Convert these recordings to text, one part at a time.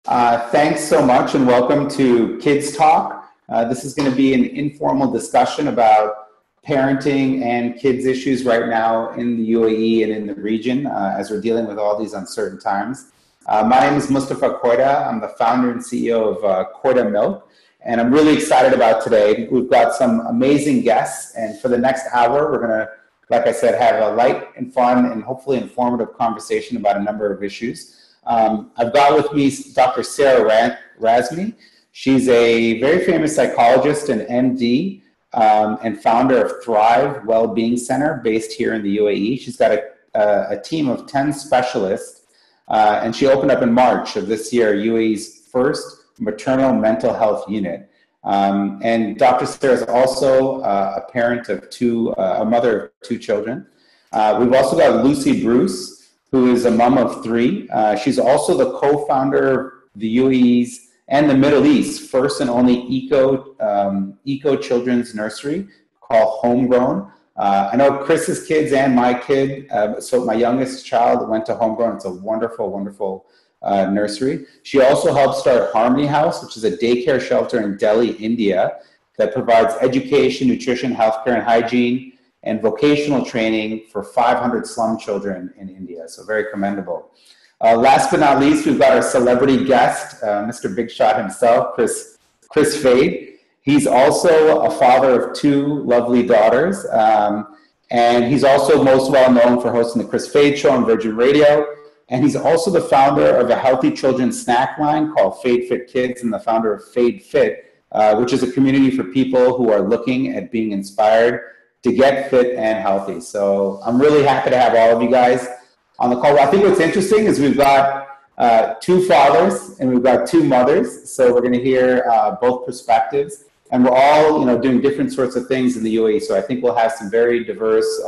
Thanks so much and welcome to KidZ Talk. This is going to be an informal discussion about parenting and kids issues right now in the UAE and in the region as we're dealing with all these uncertain times. My name is Mustafa Koita. I'm the founder and CEO of Koita Milk, and I'm really excited about today. We've got some amazing guests, and for the next hour, we're going to, like I said, have a light and fun and hopefully informative conversation about a number of issues. I've got with me Dr. Sarah Razmi. She's a very famous psychologist and MD and founder of Thrive Wellbeing Center based here in the UAE. She's got a team of 10 specialists, and she opened up in March of this year, UAE's first maternal mental health unit. And Dr. Sarah is also a parent of a mother of two children. We've also got Lucy Bruce, who is a mom of three. She's also the co-founder of the UAE's and the Middle East first and only eco children's nursery called Homegrown. I know Chris's kids and my kid, so my youngest child went to Homegrown. It's a wonderful, wonderful nursery. She also helped start Harmony House, which is a daycare shelter in Delhi, India, that provides education, nutrition, healthcare, and hygiene, and vocational training for 500 slum children in India. So very commendable. Last but not least, we've got our celebrity guest, Mr. Big Shot himself, Chris Fade. He's also a father of two lovely daughters. And he's also most well known for hosting the Chris Fade Show on Virgin Radio. And he's also the founder of a healthy children's snack line called Fade Fit Kids, and the founder of Fade Fit, which is a community for people who are looking at being inspired to get fit and healthy. So I'm really happy to have all of you guys on the call. I think what's interesting is we've got two fathers and we've got two mothers. So we're going to hear both perspectives, and we're all doing different sorts of things in the UAE. So I think we'll have some very diverse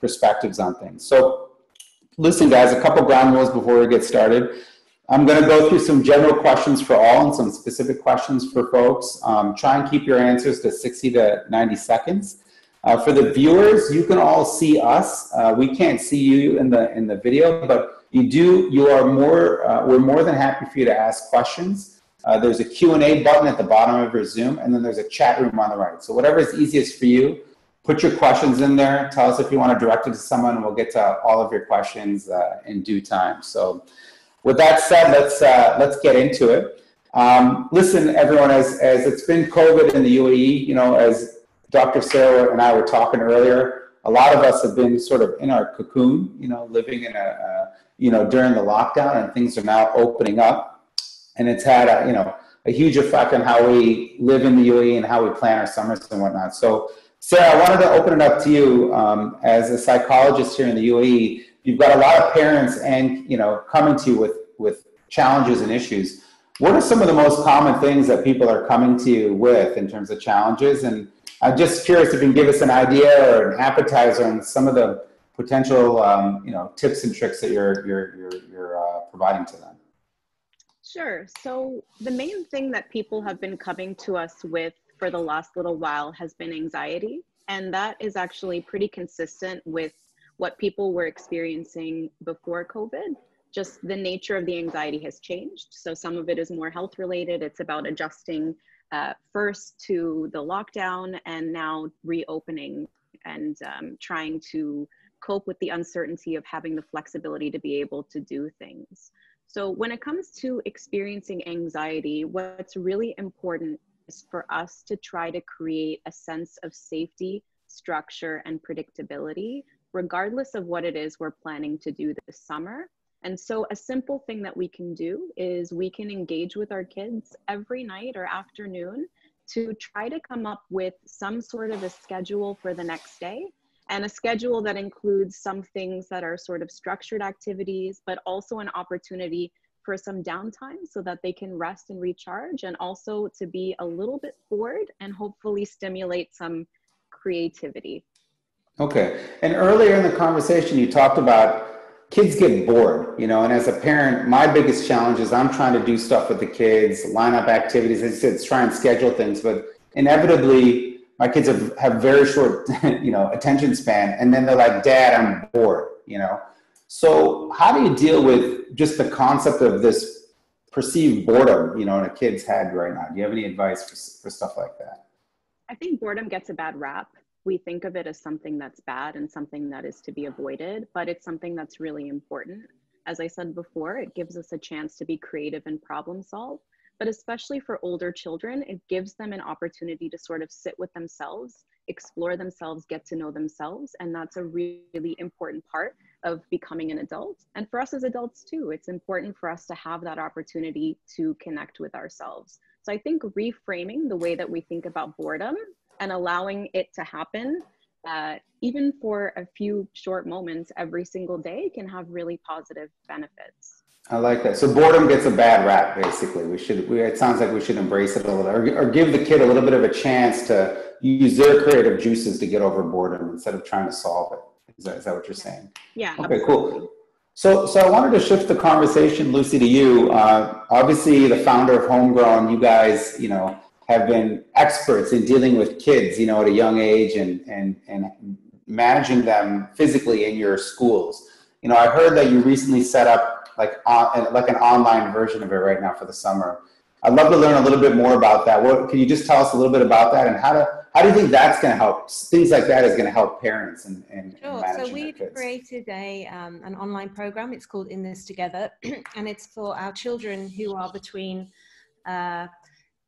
perspectives on things. So listen, guys, a couple ground rules before we get started. I'm going to go through some general questions for all and some specific questions for folks. Try and keep your answers to 60 to 90 seconds. For the viewers, you can all see us. We can't see you in the video, but we're more than happy for you to ask questions. There's a Q&A button at the bottom of your Zoom, and then there's a chat room on the right. So whatever is easiest for you, put your questions in there. Tell us if you want to direct it to someone, and we'll get to all of your questions in due time. So with that said, let's get into it. Listen, everyone, as it's been COVID in the UAE, as Dr. Sarah and I were talking earlier, a lot of us have been sort of in our cocoon, living in during the lockdown, and things are now opening up, and it's had a huge effect on how we live in the UAE and how we plan our summers and whatnot. So Sarah, I wanted to open it up to you as a psychologist here in the UAE. You've got a lot of parents and coming to you with challenges and issues. What are some of the most common things that people are coming to you with in terms of challenges? And I'm just curious if you can give us an idea or an appetizer on some of the potential, tips and tricks that you're providing to them. Sure. So the main thing that people have been coming to us with for the last little while has been anxiety, and that is actually pretty consistent with what people were experiencing before COVID. Just the nature of the anxiety has changed. So some of it is more health related. It's about adjusting first to the lockdown and now reopening and trying to cope with the uncertainty of having the flexibility to be able to do things. So when it comes to experiencing anxiety, what's really important is for us to try to create a sense of safety, structure, and predictability, regardless of what it is we're planning to do this summer. And so a simple thing that we can do is we can engage with our kids every night or afternoon to try to come up with some sort of a schedule for the next day, and a schedule that includes some things that are sort of structured activities, but also an opportunity for some downtime so that they can rest and recharge, and also to be a little bit bored and hopefully stimulate some creativity. Okay. And earlier in the conversation, you talked about kids get bored, and as a parent, my biggest challenge is I'm trying to do stuff with the kids, line up activities, as you said, try and schedule things, but inevitably my kids have very short, attention span, and then they're like, Dad, I'm bored, So how do you deal with just the concept of this perceived boredom, in a kid's head right now? Do you have any advice for stuff like that? I think boredom gets a bad rap. We think of it as something that's bad and something that is to be avoided, but it's something that's really important. As I said before, it gives us a chance to be creative and problem solve, but especially for older children, it gives them an opportunity to sort of sit with themselves, explore themselves, get to know themselves. And that's a really important part of becoming an adult. And for us as adults too, it's important for us to have that opportunity to connect with ourselves. So I think reframing the way that we think about boredom and allowing it to happen, even for a few short moments every single day, can have really positive benefits. I like that. So boredom gets a bad rap, basically. It sounds like we should embrace it a little, or give the kid a little bit of a chance to use their creative juices to get over boredom instead of trying to solve it. Is that what you're saying? Yeah. Okay, absolutely. cool. So I wanted to shift the conversation, Lucy, to you. Obviously, the founder of Homegrown, you guys, have been experts in dealing with kids, at a young age and managing them physically in your schools. I heard that you recently set up like an online version of it right now for the summer. I'd love to learn a little bit more about that. Can you just tell us a little bit about that, and how do you think that's going to help? Things like that is going to help parents and Sure. managing So we've their kids. created an online program. It's called In This Together, and it's for our children who are between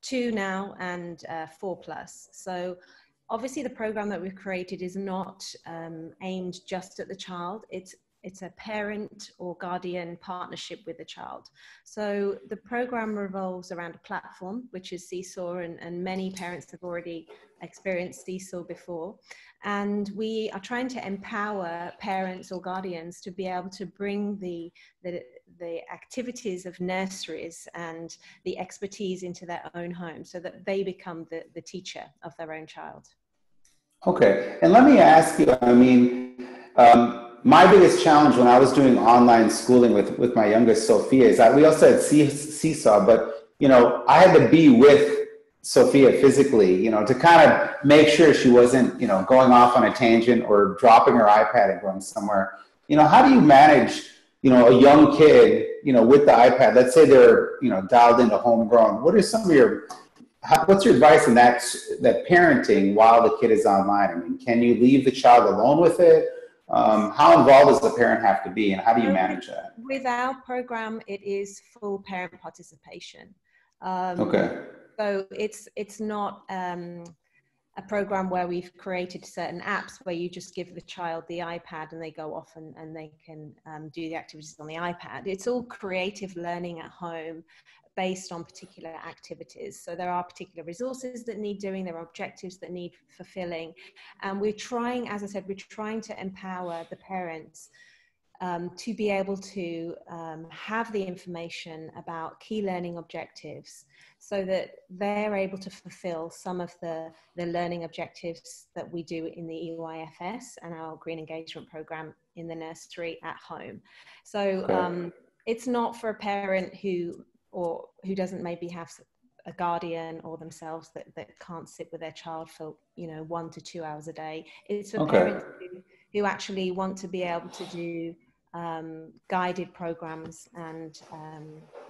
2 now and 4+. So obviously the program that we've created is not aimed just at the child. It's a parent or guardian partnership with the child. So the program revolves around a platform, which is Seesaw, and many parents have already experienced Seesaw before. And we are trying to empower parents or guardians to be able to bring the activities of nurseries and the expertise into their own home so that they become the teacher of their own child. Okay, and let me ask you, my biggest challenge when I was doing online schooling with my youngest Sophia is that we also had Seesaw, but I had to be with Sophia physically, to kind of make sure she wasn't, going off on a tangent or dropping her iPad and going somewhere. How do you manage, a young kid, with the iPad? Let's say they're, dialed into Homegrown. What are some of what's your advice in that parenting while the kid is online? Can you leave the child alone with it? How involved does the parent have to be, and how do you manage that? With our program, it is full parent participation. Okay. So it's not a program where we've created certain apps where you just give the child the iPad and they go off and they can do the activities on the iPad. It's all creative learning at home based on particular activities. So there are particular resources that need doing, there are objectives that need fulfilling. And we're trying, as I said, we're trying to empower the parents to be able to have the information about key learning objectives so that they're able to fulfill some of the learning objectives that we do in the EYFS and our Green Engagement Program in the nursery at home. So it's not for a parent who doesn't maybe have a guardian or themselves that can't sit with their child for 1 to 2 hours a day. It's for parents who actually want to be able to do guided programs and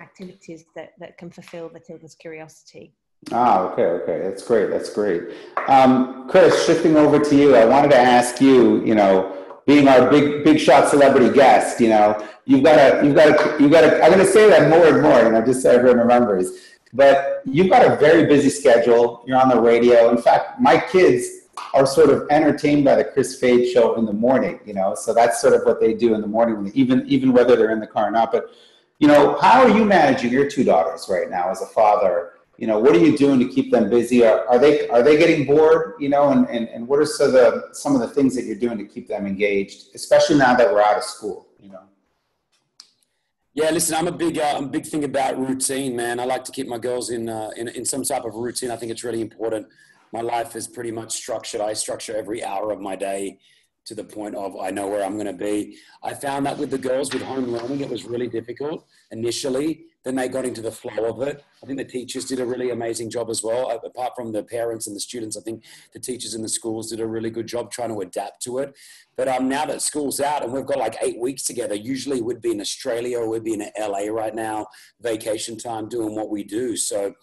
activities that can fulfill the children's curiosity. Okay. That's great. Chris, shifting over to you, I wanted to ask you, being our big shot celebrity guest, you've got to, I'm going to say that more and more, just so everyone remembers, but you've got a very busy schedule. You're on the radio. In fact, my kids are sort of entertained by the Chris Fade show in the morning, so that's sort of what they do in the morning, even whether they're in the car or not. But, how are you managing your 2 daughters right now as a father? What are you doing to keep them busy? Are they getting bored, and what are some of the things that you're doing to keep them engaged, especially now that we're out of school, Yeah, listen, I'm a big thing about routine, man. I like to keep my girls in some type of routine. I think it's really important. My life is pretty much structured. I structure every hour of my day to the point of I know where I'm going to be. I found that with the girls with home learning, it was really difficult initially. Then they got into the flow of it. I think the teachers did a really amazing job as well. Apart from the parents and the students, I think the teachers in the schools did a really good job trying to adapt to it. But now that school's out and we've got like 8 weeks together, usually we'd be in Australia or we'd be in LA right now, vacation time, doing what we do. So,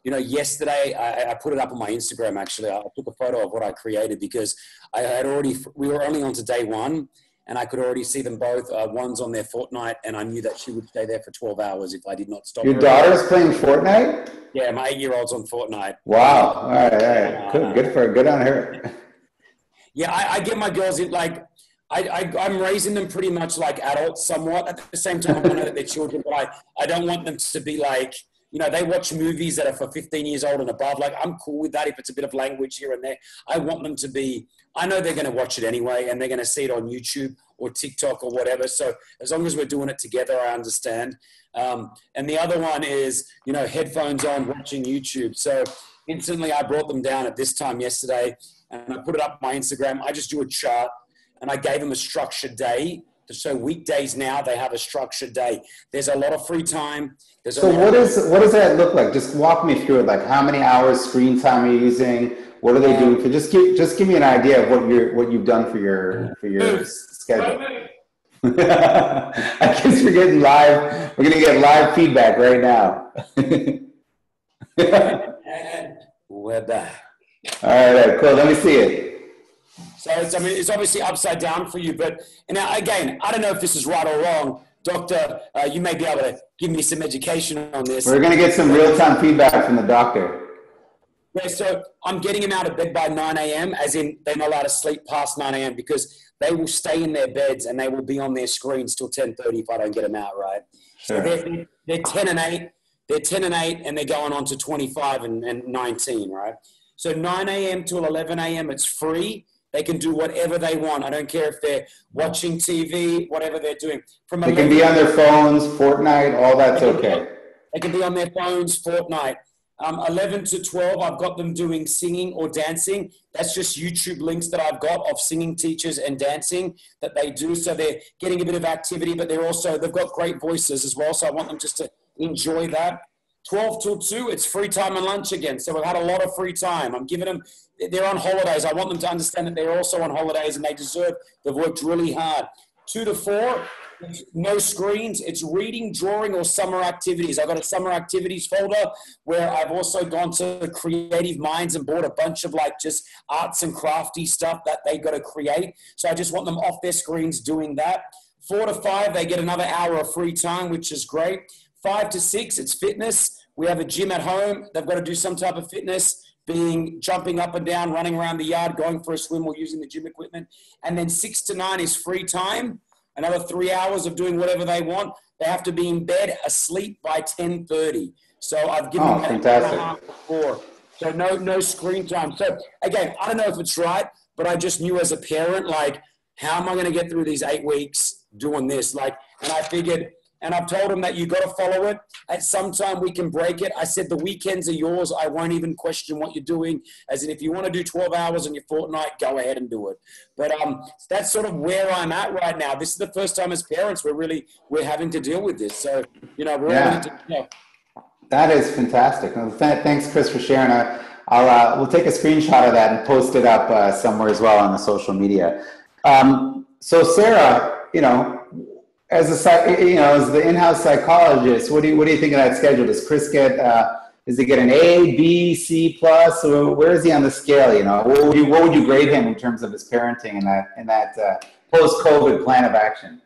you know, yesterday I put it up on my Instagram, actually. I took a photo of what I created because we were only on to day one and I could already see them both. One's on their Fortnite and I knew that she would stay there for 12 hours if I did not stop her. Your daughter's playing Fortnite? Yeah, my 8-year-old's on Fortnite. Wow. All right. Good on her. Yeah, I get my girls in, like, I'm raising them pretty much like adults somewhat. At the same time, I know that they're children, but I don't want them to be like, you know, they watch movies that are for 15 years old and above. Like, I'm cool with that if it's a bit of language here and there. I want them to be, I know they're going to watch it anyway, and they're going to see it on YouTube or TikTok or whatever. So as long as we're doing it together, I understand. And the other one is, you know, headphones on, watching YouTube. So instantly I brought them down at this time yesterday and I put it up on my Instagram. I just do a chart and I gave them a structured day. So weekdays now, they have a structured day. There's a lot of free time. So what does that look like? Just walk me through it. Like, how many hours screen time are you using? What are they doing? Just give me an idea of what you've done for your schedule. I guess we're getting live. We're gonna get live feedback right now. We're back. All right, cool. Let me see it. So it's obviously upside down for you, but now again, I don't know if this is right or wrong. Doctor, you may be able to give me some education on this. We're going to get some real-time feedback from the doctor. Yeah, so I'm getting them out of bed by 9 a.m., as in they're not allowed to sleep past 9 a.m. because they will stay in their beds and they will be on their screens till 10:30 if I don't get them out, right? Sure. So they're 10 and 8. They're 10 and 8, and they're going on to 25 and 19, right? So 9 a.m. till 11 a.m., it's free. They can do whatever they want. I don't care if they're watching TV, whatever they're doing. They can be on their phones, Fortnite, all that's okay. They can be on their phones, Fortnite. 11 to 12, I've got them doing singing or dancing. That's just YouTube links that I've got of singing teachers and dancing that they do. So they're getting a bit of activity, but they've got great voices as well. So I want them just to enjoy that. 12 till 2, it's free time and lunch again. So we've had a lot of free time. I'm giving them, they're on holidays. I want them to understand that they're also on holidays and they've worked really hard. 2 to 4, no screens. It's reading, drawing, or summer activities. I've got a summer activities folder where I've also gone to Creative Minds and bought a bunch of like just arts and crafty stuff that they got to create. So I just want them off their screens doing that. 4 to 5, they get another hour of free time, which is great. 5 to 6, it's fitness. We have a gym at home. They've got to do some type of fitness, being jumping up and down, running around the yard, going for a swim or using the gym equipment. And then 6 to 9 is free time. Another 3 hours of doing whatever they want. They have to be in bed asleep by 10:30. So I've given them fantastic. an hour before. So no screen time. So again, I don't know if it's right, but I just knew as a parent, like, how am I going to get through these 8 weeks doing this? Like, and I figured, and I've told them that you got to follow it. At some time we can break it. I said the weekends are yours. I won't even question what you're doing. As in, if you want to do 12 hours on your Fortnite, go ahead and do it. But that's sort of where I'm at right now. This is the first time as parents we're having to deal with this. So, you know, we're all That is fantastic. Well, thanks, Chris, for sharing. We'll take a screenshot of that and post it up somewhere as well on the social media. So Sarah, you know, as the in-house psychologist, what do you think of that schedule? Does Chris get? Does he get an A, B, C plus? Or where is he on the scale? You know, what would you grade him in terms of his parenting and that post-COVID plan of action?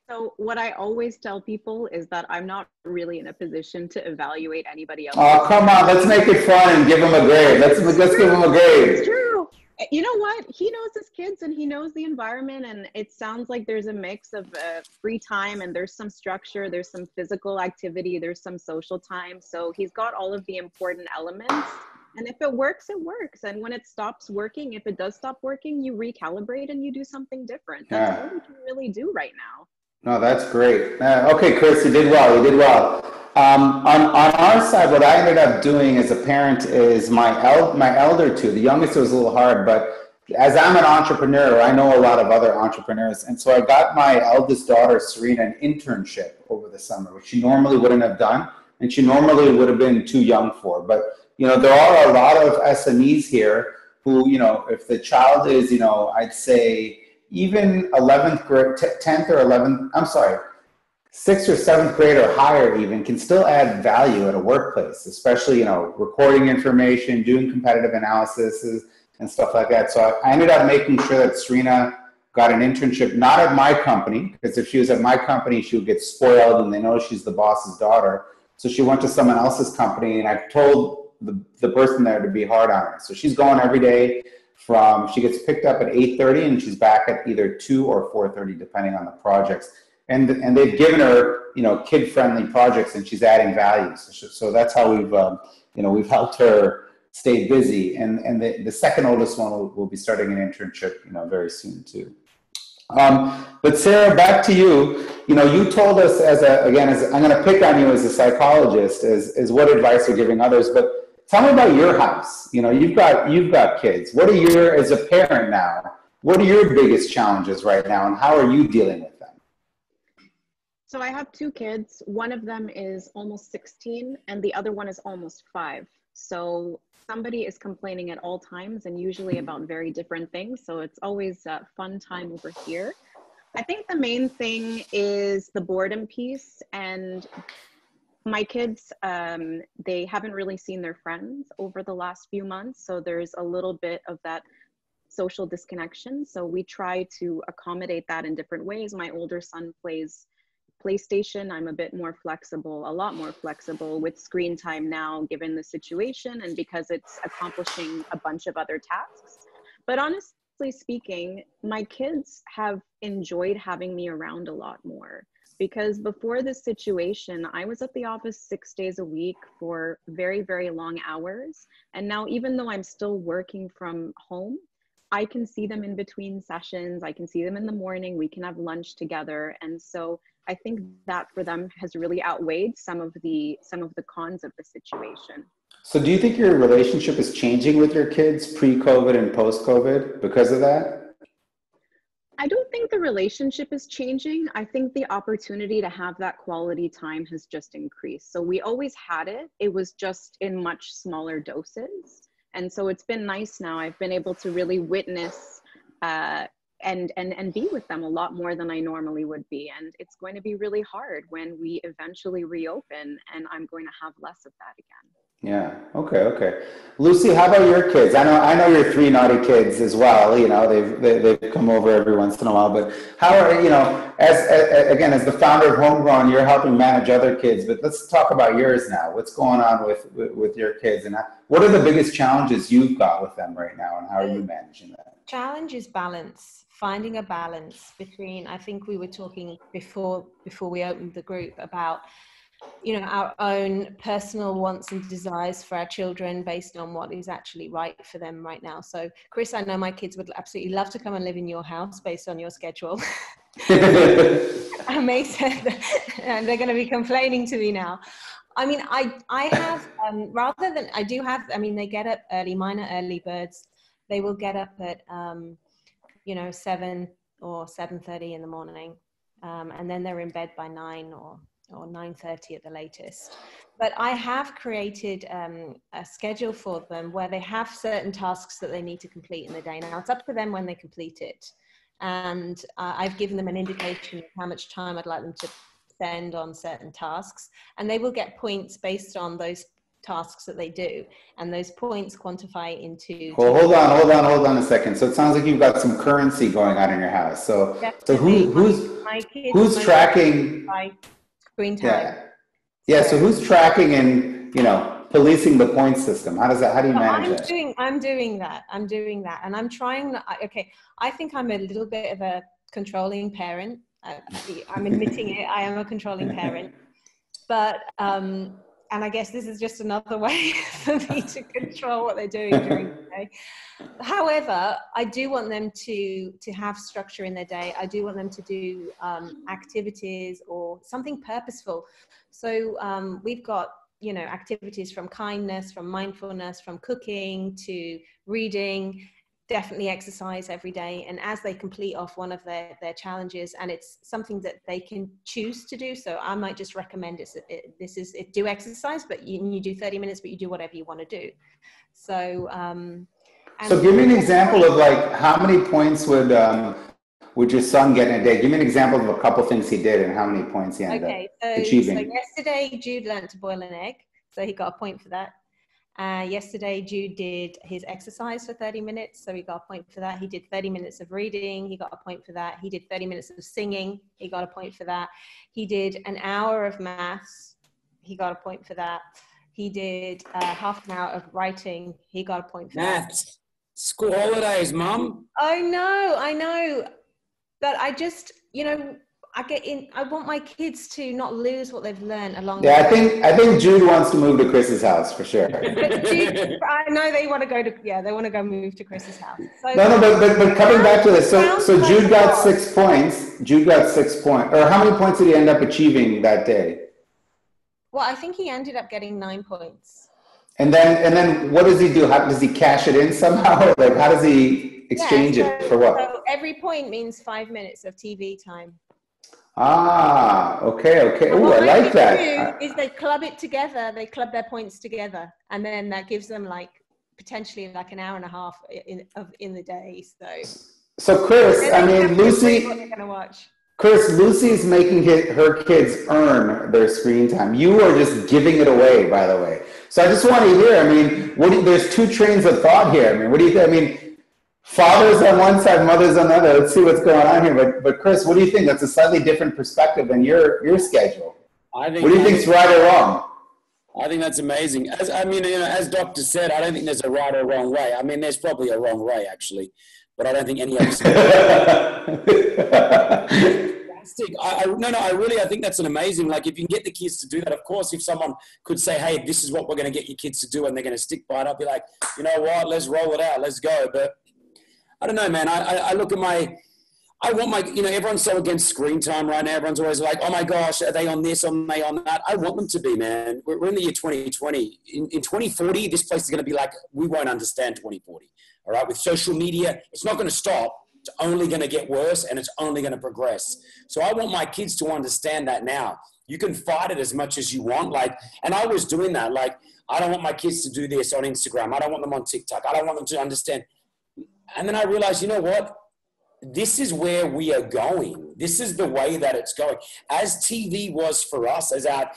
So what I always tell people is that I'm not really in a position to evaluate anybody else. Oh, come on, let's make it fun and give him a grade. Let's give him a grade. It's true. You know what? He knows his kids and he knows the environment, and it sounds like there's a mix of free time and there's some structure, there's some physical activity, there's some social time. So he's got all of the important elements. And if it works, it works. And when it stops working, if it does stop working, you recalibrate and you do something different. That's all we can really do right now. No, that's great. Okay, Chris, you did well. On our side, what I ended up doing as a parent is my elder two, the youngest was a little hard, but as I'm an entrepreneur, I know a lot of other entrepreneurs. And so I got my eldest daughter, Serena, an internship over the summer, which she normally wouldn't have done. And she normally would have been too young for. But, there are a lot of SMEs here who, if the child is, I'd say even 11th grade, 10th or 11th, I'm sorry, 6th or 7th grade or higher even can still add value at a workplace, especially, recording information, doing competitive analysis and stuff like that. So I ended up making sure that Serena got an internship, not at my company, because if she was at my company, she would get spoiled and they know she's the boss's daughter. So she went to someone else's company, and I told the person there to be hard on her. So she's going every day she gets picked up at 8:30 and she's back at either 2 or 4:30, depending on the projects. And they've given her, kid-friendly projects, and she's adding value. So that's how we've helped her stay busy. And the second oldest one will be starting an internship, very soon too. But Sarah, back to you. You told us I'm going to pick on you as a psychologist, as what advice you're giving others. But tell me about your house. You've got kids. What are as a parent now, what are your biggest challenges right now, and how are you dealing with them? So I have 2 kids. One of them is almost 16 and the other one is almost 5. So somebody is complaining at all times, and usually about very different things. So it's always a fun time over here. I think the main thing is the boredom piece, and my kids, they haven't really seen their friends over the last few months. So there's a little bit of that social disconnection. So we try to accommodate that in different ways. My older son plays PlayStation. I'm a bit more flexible, a lot more flexible with screen time now, given the situation and because it's accomplishing a bunch of other tasks. But honestly speaking, my kids have enjoyed having me around a lot more, because before this situation, I was at the office 6 days a week for very, very long hours. And now, even though I'm still working from home, I can see them in between sessions. I can see them in the morning. We can have lunch together. And so I think that for them has really outweighed some of the cons of the situation. So do you think your relationship is changing with your kids pre-COVID and post-COVID because of that? I don't think the relationship is changing. I think the opportunity to have that quality time has just increased. So we always had it. It was just in much smaller doses. And so it's been nice now. I've been able to really witness and be with them a lot more than I normally would be. And it's going to be really hard when we eventually reopen, and I'm going to have less of that again. Yeah. Okay. Lucy, how about your kids? I know your 3 naughty kids as well. They've come over every once in a while. But how are as the founder of Homegrown, you're helping manage other kids. But let's talk about yours now. What's going on with your kids, and what are the biggest challenges you've got with them right now, and how are you managing that? Challenge is balance. Finding a balance between. I think we were talking before we opened the group about our own personal wants and desires for our children based on what is actually right for them right now. So, Chris, I know my kids would absolutely love to come and live in your house based on your schedule. And they're going to be complaining to me now. I mean, I have, they get up early. Mine are early birds. They will get up at, 7 or 7:30 in the morning. And then they're in bed by 9 or 9:30 at the latest. But I have created a schedule for them where they have certain tasks that they need to complete in the day. Now, it's up to them when they complete it. And I've given them an indication of how much time I'd like them to spend on certain tasks. And they will get points based on those tasks that they do. And those points quantify into... Well, hold on a second. So it sounds like you've got some currency going on in your house. So who's tracking... Screen time. Yeah. So who's tracking and policing the point system? How do you manage that? I'm doing that, and I'm trying. Okay, I think I'm a little bit of a controlling parent. I'm admitting it. I am a controlling parent, but and I guess this is just another way for me to control what they're doing during the day. However, I do want them to have structure in their day. I do want them to do activities or something purposeful. So we've got, activities from kindness, from mindfulness, from cooking to reading. definitely exercise every day. And as they complete off one of their challenges, and it's something that they can choose to do. So I might just recommend do exercise, but you do 30 minutes, but you do whatever you want to do. So, so give me an example of like, how many points would your son get in a day? Give me an example of a couple things he did and how many points he ended up achieving. So yesterday, Jude learned to boil an egg. So he got a point for that. Yesterday, Jude did his exercise for 30 minutes. So he got a point for that. He did 30 minutes of reading. He got a point for that. He did 30 minutes of singing. He got a point for that. He did an hour of maths. He got a point for that. He did half an hour of writing. He got a point for that. Maths. School holidays, Mum. I know. But I just, I want my kids to not lose what they've learned along the way. I think Jude wants to move to Chris's house for sure. But Jude, I know they want to go move to Chris's house. So, but coming back to this, so Jude got 6 points. Jude got 6 points. Or how many points did he end up achieving that day? Well, I think he ended up getting 9 points. And then what does he do? How does he cash it in somehow? Like, how does he exchange it for what? So every point means 5 minutes of TV time. Ah, okay. Oh, I like that. Is they club it together. They club their points together, and then that gives them like potentially like an hour and a half in the day. So Chris, I mean, Lucy. What they're gonna watch. Chris, Lucy's making her kids earn their screen time. You are just giving it away, by the way. So I just want to hear, I mean, there's two trains of thought here. I mean, what do you think? I mean, fathers on one side, mothers on the other. Let's see what's going on here. But Chris, what do you think? That's a slightly different perspective than your schedule. What do you think's right or wrong? I think that's amazing. As Doctor said, I don't think there's a right or wrong way. I mean, there's probably a wrong way, actually. But I don't think any of us. I think that's an amazing. Like, if you can get the kids to do that, of course, if someone could say, "Hey, this is what we're going to get your kids to do," and they're going to stick by it, I'll be like, you know what? Let's roll it out. Let's go. But I don't know, man. I look at I want my, everyone's so against screen time right now. Everyone's always like, oh my gosh, are they on this? Are they on that? I want them to be, man. We're in the year 2020. In 2040, this place is going to be like, we won't understand 2040. All right. With social media, it's not going to stop. It's only going to get worse, and it's only going to progress. So I want my kids to understand that now. You can fight it as much as you want. And I was doing that. Like, I don't want my kids to do this on Instagram. I don't want them on TikTok. I don't want them to understand. And then I realized, you know what? This is where we are going. This is the way that it's going. As TV was for us, as our,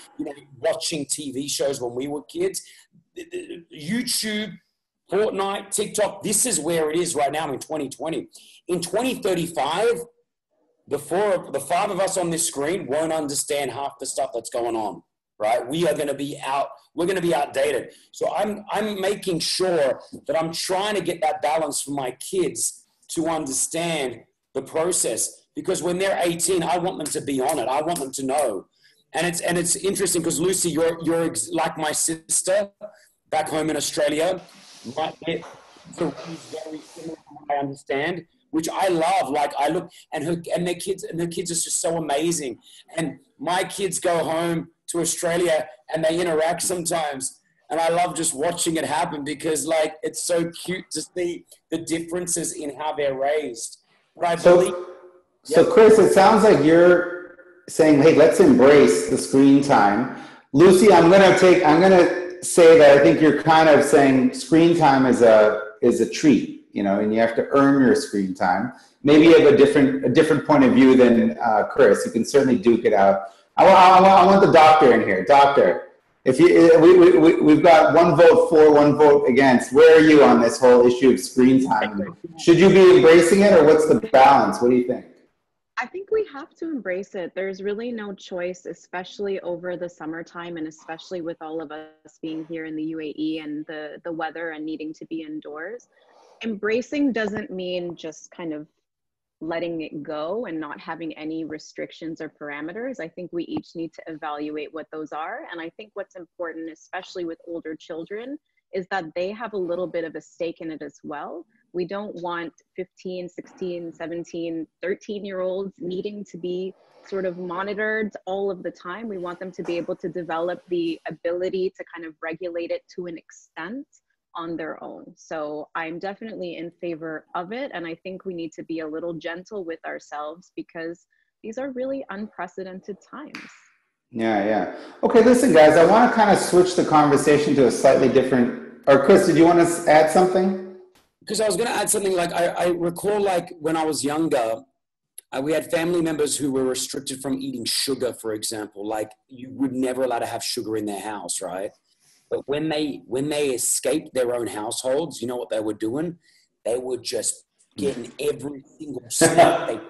watching TV shows when we were kids, YouTube, Fortnite, TikTok, this is where it is right now in 2020. In 2035, the five of us on this screen won't understand half the stuff that's going on, right? We are going to be we're going to be outdated. So I'm making sure that I'm trying to get that balance for my kids to understand the process, because when they're 18, I want them to be on it. I want them to know. And it's interesting because Lucy, you're like my sister back home in Australia. My kids are very similar to what I understand, which I love. Like, I look and their kids are just so amazing. And my kids go home to Australia and they interact sometimes. And I love just watching it happen because, like, it's so cute to see the differences in how they're raised. So Chris, it sounds like you're saying, hey, let's embrace the screen time. Lucy, I'm going to say that I think you're kind of saying screen time is a treat, and you have to earn your screen time. Maybe you have a different point of view than Chris. You can certainly duke it out. I want the doctor in here. Doctor, if we've got one vote for, one vote against. Where are you on this whole issue of screen time? Should you be embracing it, or what's the balance? What do you think? I think we have to embrace it. There's really no choice, especially over the summertime, and especially with all of us being here in the UAE and the weather and needing to be indoors. Embracing doesn't mean just kind of letting it go and not having any restrictions or parameters. I think we each need to evaluate what those are. And I think what's important, especially with older children, is that they have a little bit of a stake in it as well. We don't want 15, 16, 17, 13-year-olds needing to be sort of monitored all of the time. We want them to be able to develop the ability to kind of regulate it to an extent on their own. So I'm definitely in favor of it. And I think we need to be a little gentle with ourselves because these are really unprecedented times. Yeah, yeah. Okay, listen, guys, I want to kind of switch the conversation to a slightly different, or Chris, did you want to add something? Because I was going to add something like, I recall like when I was younger, we had family members who were restricted from eating sugar, for example. Like you would never allow to have sugar in their house, right? But when they escaped their own households, you know what they were doing? They were just getting every single snack.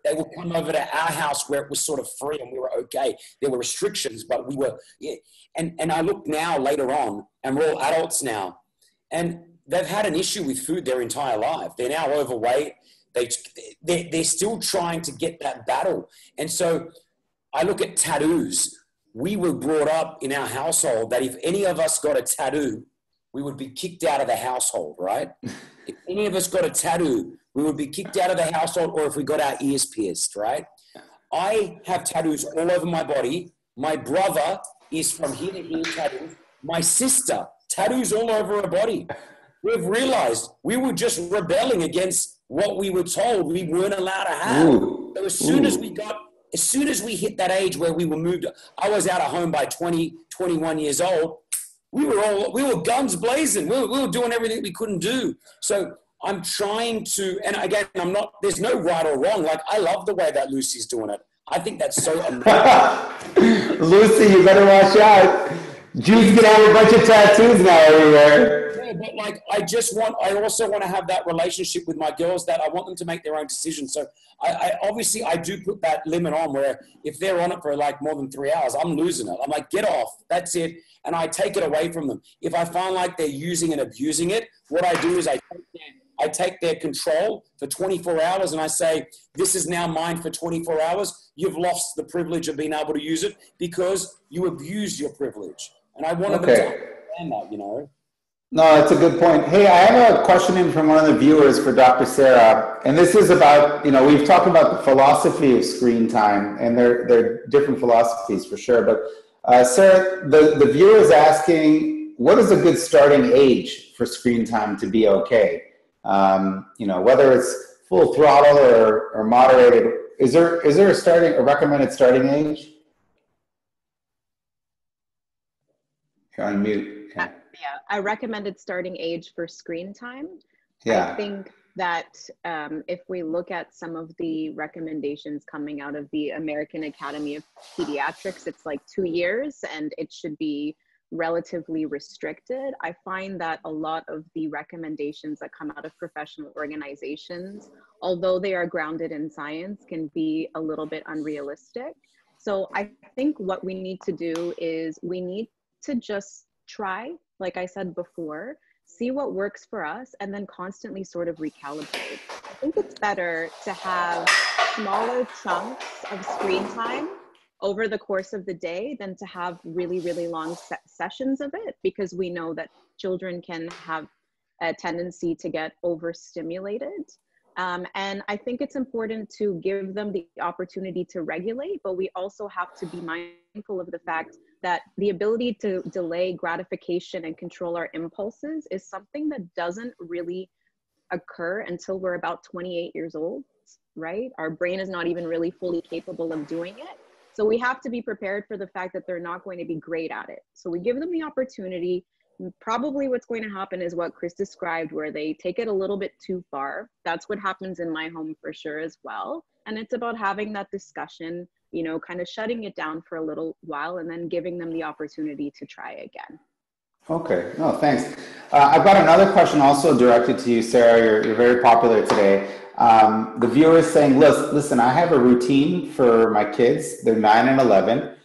They would come over to our house where it was sort of free and we were okay. There were restrictions, but we were, yeah. And I look now later on, and we're all adults now, and they've had an issue with food their entire life. They're now overweight. They're still trying to get that battle. And so I look at tattoos. We were brought up in our household that if any of us got a tattoo, we would be kicked out of the household, right? If any of us got a tattoo, we would be kicked out of the household, or if we got our ears pierced, right? I have tattoos all over my body. My brother is from here to here tattoos. My sister, tattoos all over her body. We've realized we were just rebelling against what we were told we weren't allowed to have. So as soon as we hit that age where we were moved, I was out of home by 20, 21 years old. We were guns blazing. We were doing everything we couldn't do. So I'm trying to, and again, there's no right or wrong. Like, I love the way that Lucy's doing it. I think that's so amazing. Lucy, you better watch out. Jews get have a bunch of tattoos now everywhere. Yeah, but like, I also want to have that relationship with my girls that I want them to make their own decisions. So I obviously I do put that limit on where if they're on it for like more than 3 hours, I'm losing it. I'm like, get off, that's it. And I take it away from them. If I find like they're using and abusing it, what I do is I take their control for 24 hours and I say, this is now mine for 24 hours. You've lost the privilege of being able to use it because you abused your privilege. And I wanted them to understand that, you know. No, that's a good point. Hey, I have a question in from one of the viewers for Dr. Sarah. And this is about, we've talked about the philosophy of screen time, and there are different philosophies for sure. But Sarah, the viewer is asking, what is a good starting age for screen time to be okay? Whether it's full throttle or moderated, is there a recommended starting age? You're on mute. Okay. Yeah, a recommended starting age for screen time. Yeah. I think that if we look at some of the recommendations coming out of the American Academy of Pediatrics, it's like 2 years and it should be relatively restricted. I find that a lot of the recommendations that come out of professional organizations, although they are grounded in science, can be a little bit unrealistic. So I think what we need to do is we need to just try, like I said before, see what works for us and then constantly sort of recalibrate. I think it's better to have smaller chunks of screen time over the course of the day than to have really, really long sessions of it, because we know that children can have a tendency to get overstimulated. And I think it's important to give them the opportunity to regulate, but we also have to be mindful of the fact that the ability to delay gratification and control our impulses is something that doesn't really occur until we're about 28 years old, right? Our brain is not even really fully capable of doing it. So we have to be prepared for the fact that they're not going to be great at it. So we give them the opportunity. Probably what's going to happen is what Chris described, where they take it a little bit too far. That's what happens in my home for sure as well. And it's about having that discussion, kind of shutting it down for a little while and then giving them the opportunity to try again. Okay, no, thanks. I've got another question also directed to you, Sarah. You're very popular today. The viewer is saying, listen, I have a routine for my kids. They're 9 and 11.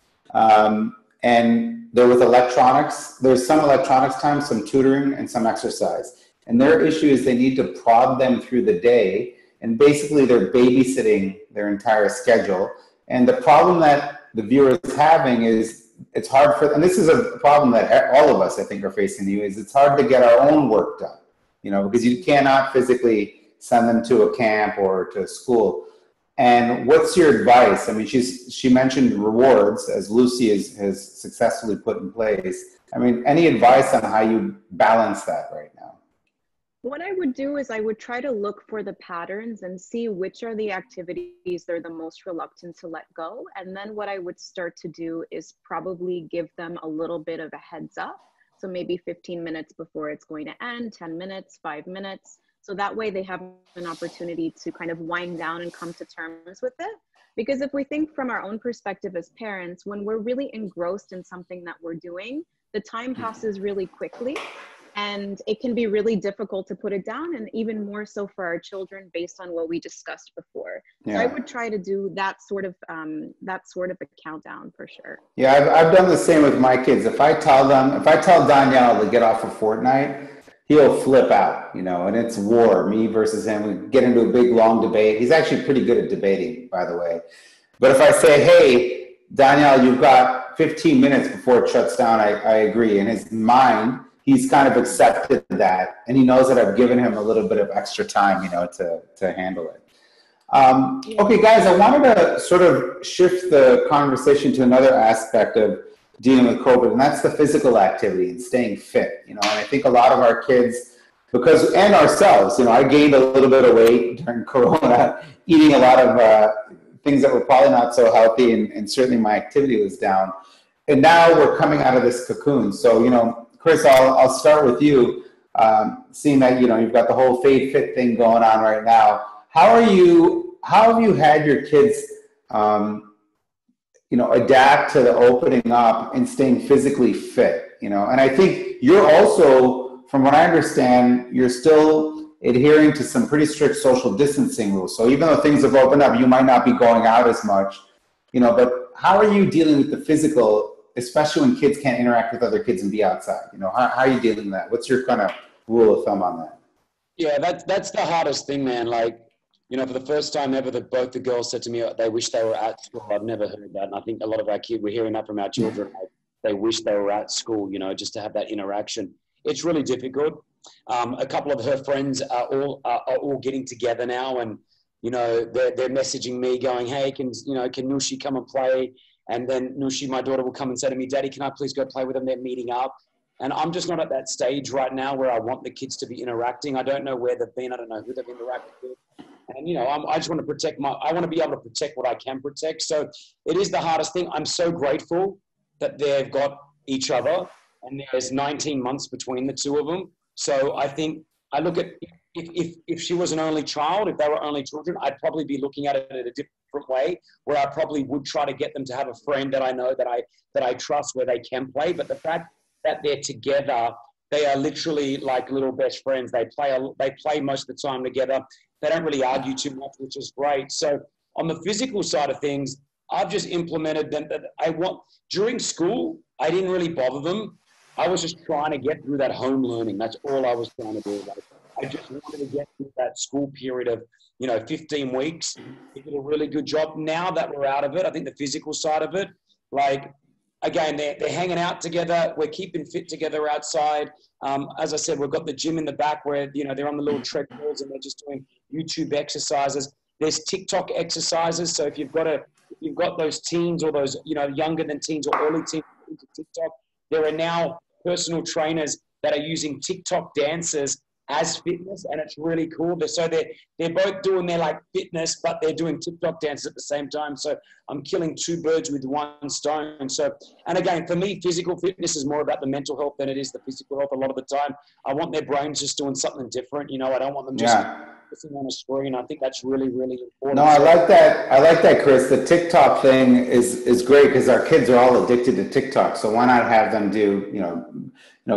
And they're with electronics. There's some electronics time, some tutoring, and some exercise. And their issue is they need to prod them through the day. And basically, they're babysitting their entire schedule. And the problem that the viewer is having is it's hard for, and this is a problem that all of us, I think, are facing you, is it's hard to get our own work done, because you cannot physically send them to a camp or to school. And what's your advice? I mean, she mentioned rewards, as Lucy has successfully put in place. I mean, any advice on how you balance that right now? What I would do is I would try to look for the patterns and see which are the activities they're the most reluctant to let go. And then what I would start to do is probably give them a little bit of a heads up. So maybe 15 minutes before it's going to end, 10 minutes, 5 minutes. So that way they have an opportunity to kind of wind down and come to terms with it. Because if we think from our own perspective as parents, when we're really engrossed in something that we're doing, the time passes really quickly. And it can be really difficult to put it down, and even more so for our children based on what we discussed before. Yeah. So I would try to do that sort of a countdown for sure. Yeah, I've done the same with my kids. If I tell Danielle to get off of Fortnite, he'll flip out, and it's war, me versus him. We get into a big, long debate. He's actually pretty good at debating, by the way. But if I say, hey, Danielle, you've got 15 minutes before it shuts down, I agree. In his mind, he's kind of accepted that, and he knows that I've given him a little bit of extra time, to handle it. Okay, guys, I wanted to sort of shift the conversation to another aspect of dealing with COVID, and that's the physical activity and staying fit. And I think a lot of our kids, and ourselves, I gained a little bit of weight during Corona, eating a lot of things that were probably not so healthy, and certainly my activity was down. And now we're coming out of this cocoon. So, Chris, I'll start with you, seeing that, you've got the whole Fade Fit thing going on right now. How have you had your kids, adapt to the opening up and staying physically fit, and I think you're also, from what I understand, you're still adhering to some pretty strict social distancing rules. So even though things have opened up, you might not be going out as much, but how are you dealing with the physical, especially when kids can't interact with other kids and be outside? How are you dealing with that? What's your kind of rule of thumb on that? Yeah, that's the hardest thing, man. Like, for the first time ever, both the girls said to me they wish they were at school. I've never heard that. And I think a lot of our kids, we're hearing that from our children. Like, they wish they were at school, just to have that interaction. It's really difficult. A couple of her friends are all getting together now, and, they're messaging me going, hey, can Nushi come and play? And then Nushi, my daughter, will come and say to me, Daddy, can I please go play with them? They're meeting up. And I'm just not at that stage right now where I want the kids to be interacting. I don't know where they've been. I don't know who they've interacted with. And, I just want to I want to be able to protect what I can protect. So it is the hardest thing. I'm so grateful that they've got each other, and there's 19 months between the two of them. So I think I look at, if she was an only child, if they were only children, I'd probably be looking at it in a different way, where I probably would try to get them to have a friend that I know that I trust, where they can play. But the fact that they're together, they are literally like little best friends. They play most of the time together. They don't really argue too much, which is great. So on the physical side of things, I've just implemented them that during school, I didn't really bother them. I was just trying to get through that home learning. That's all I was trying to do. Like, I just wanted to get through that school period of, 15 weeks. They did a really good job. Now that we're out of it, I think the physical side of it, like, again, they're hanging out together. We're keeping fit together outside. As I said, we've got the gym in the back where, they're on the little treadmills and they're just doing YouTube exercises. There's TikTok exercises. So if you've got those teens or those, younger than teens or early teens into TikTok, there are now personal trainers that are using TikTok dances as fitness, and it's really cool. So they're both doing their like fitness, but they're doing TikTok dances at the same time. So I'm killing two birds with one stone. So, and again, for me, physical fitness is more about the mental health than it is the physical health. A lot of the time, I want their brains just doing something different. I don't want them just sitting on a screen. I think that's really, really important. No, I like that, Chris. The TikTok thing is great because our kids are all addicted to TikTok. So why not have them do,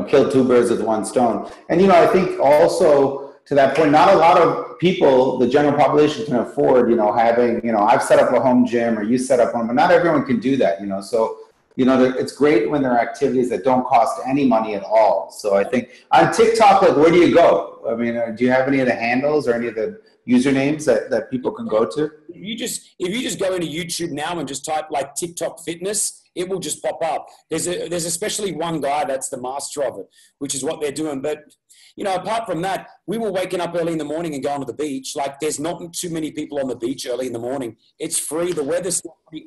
kill two birds with one stone? And, I think also to that point, not a lot of people, the general population, can afford, having, I've set up a home gym or you set up one, but not everyone can do that, So, it's great when there are activities that don't cost any money at all. So I think on TikTok, like, where do you go? I mean, do you have any of the handles or any of the usernames that people can go to? If you just go into YouTube now and just type like TikTok fitness, it will just pop up. There's especially one guy that's the master of it, which is what they're doing. But, you know, apart from that, we were waking up early in the morning and going to the beach. Like, there's not too many people on the beach early in the morning. It's free. The weather's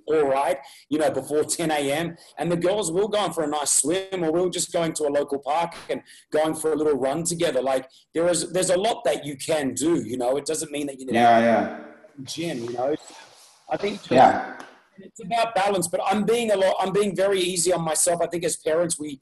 all right, you know, before 10 a.m. And the girls will go for a nice swim, or we'll just going to a local park and going for a little run together. Like, there's a lot that you can do, you know. It doesn't mean that you need to gym, you know. I think it's about balance, but I'm being very easy on myself. I think as parents, we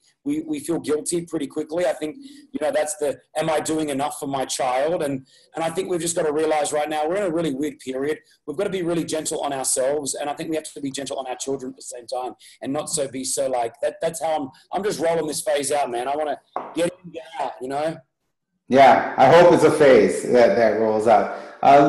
feel guilty pretty quickly. I think, you know, that's am I doing enough for my child? And I think we've just got to realize right now we're in a really weird period. We've got to be really gentle on ourselves. And I think we have to be gentle on our children at the same time, and not be so like that. That's how I'm just rolling this phase out, man. I want to get in, get out, you know? Yeah, I hope it's a phase that rolls out.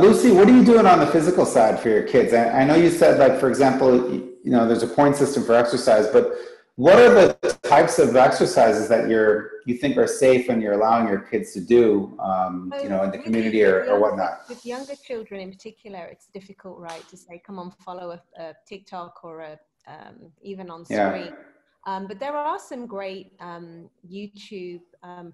Lucy, what are you doing on the physical side for your kids? I know you said, like, for example, you know, there's a point system for exercise, but what are the types of exercises that you think are safe and you're allowing your kids to do, you know, in the community or whatnot? With younger children in particular, it's difficult, right, to say, come on, follow a TikTok or even on screen. But there are some great YouTube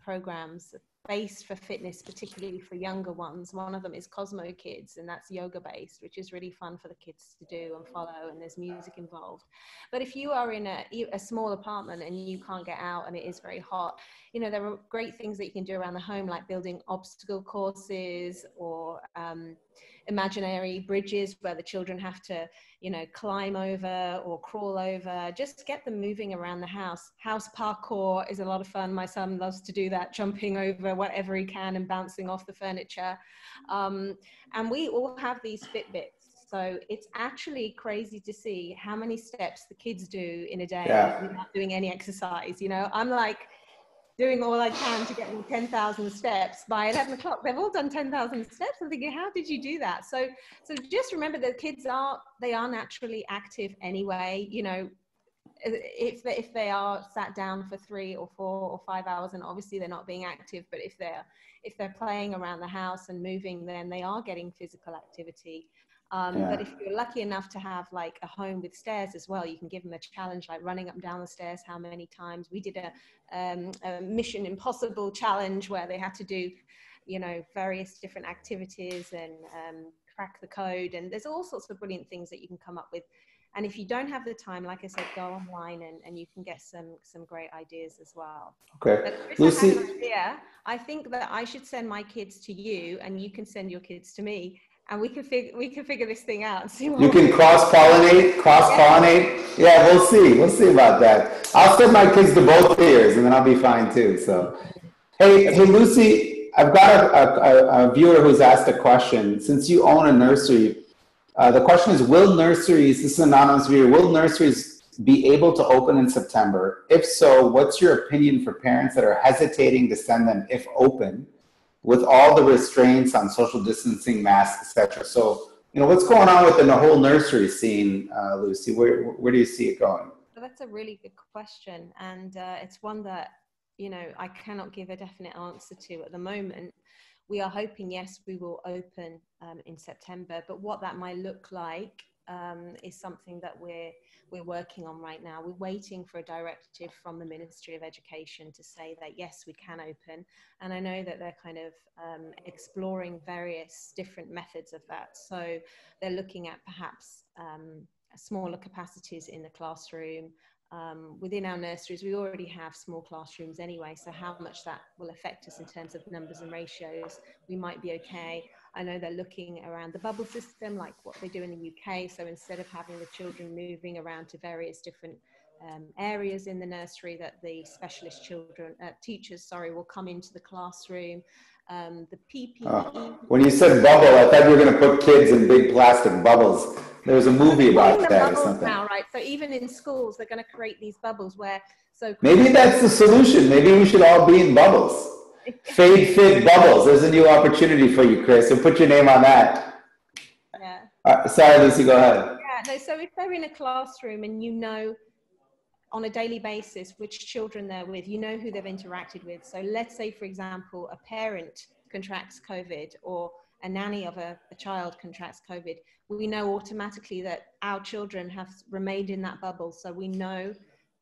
programs based for fitness, particularly for younger ones. One of them is Cosmo Kids, and that's yoga based, which is really fun for the kids to do and follow, and there's music involved. But if you are in a small apartment and you can't get out and it is very hot, you know, there are great things that you can do around the home, like building obstacle courses or imaginary bridges where the children have to, you know, climb over or crawl over. Just get them moving around the house. House parkour is a lot of fun. My son loves to do that, jumping over whatever he can and bouncing off the furniture. And we all have these Fitbits. So it's actually crazy to see how many steps the kids do in a day without doing any exercise. You know, I'm like doing all I can to get them 10,000 steps. By 11 o'clock, they've all done 10,000 steps. I'm thinking, how did you do that? So just remember that kids are naturally active anyway. You know, if they are sat down for 3 or 4 or 5 hours, and obviously they're not being active, but if they're playing around the house and moving, then they are getting physical activity. But if you're lucky enough to have like a home with stairs as well, you can give them a challenge, like running up and down the stairs how many times. We did a Mission Impossible challenge where they had to do, you know, various different activities and crack the code. And there's all sorts of brilliant things that you can come up with. And if you don't have the time, like I said, go online and you can get some great ideas as well. Okay. Lucy, I think that I should send my kids to you and you can send your kids to me. And we can figure this thing out. You can cross-pollinate. Yeah, we'll see about that. I'll send my kids to both ears, and then I'll be fine too. So, hey, Lucy, I've got a viewer who's asked a question. Since you own a nursery, the question is: this is an anonymous viewer, will nurseries be able to open in September? If so, what's your opinion for parents that are hesitating to send them if open, with all the restraints on social distancing, masks, etc.? So, you know, what's going on with the whole nursery scene, Lucy? Where do you see it going? Well, that's a really good question. And it's one that, you know, I cannot give a definite answer to at the moment. We are hoping, yes, we will open in September, but what that might look like is something that we're working on right now. We're waiting for a directive from the Ministry of Education to say that, yes, we can open. And I know that they're kind of exploring various different methods of that. So they're looking at perhaps smaller capacities in the classroom. Within our nurseries, we already have small classrooms anyway, so how much that will affect us in terms of numbers and ratios, we might be okay. I know they're looking around the bubble system, like what they do in the UK. So instead of having the children moving around to various different areas in the nursery, that the specialist teachers will come into the classroom. The PPE. When you said bubble, I thought you were going to put kids in big plastic bubbles. There's a movie about that or something. Now, right? So even in schools, they're going to create these bubbles where. So maybe that's the solution. Maybe we should all be in bubbles. Fade fit bubbles. There's a new opportunity for you, Chris. So put your name on that. Yeah. Sorry, Lucy. Go ahead. Yeah. No. So if they're in a classroom and you know, on a daily basis, which children they're with, you know who they've interacted with. So let's say, for example, a parent contracts COVID or a nanny of a child contracts COVID, we know automatically that our children have remained in that bubble. So we know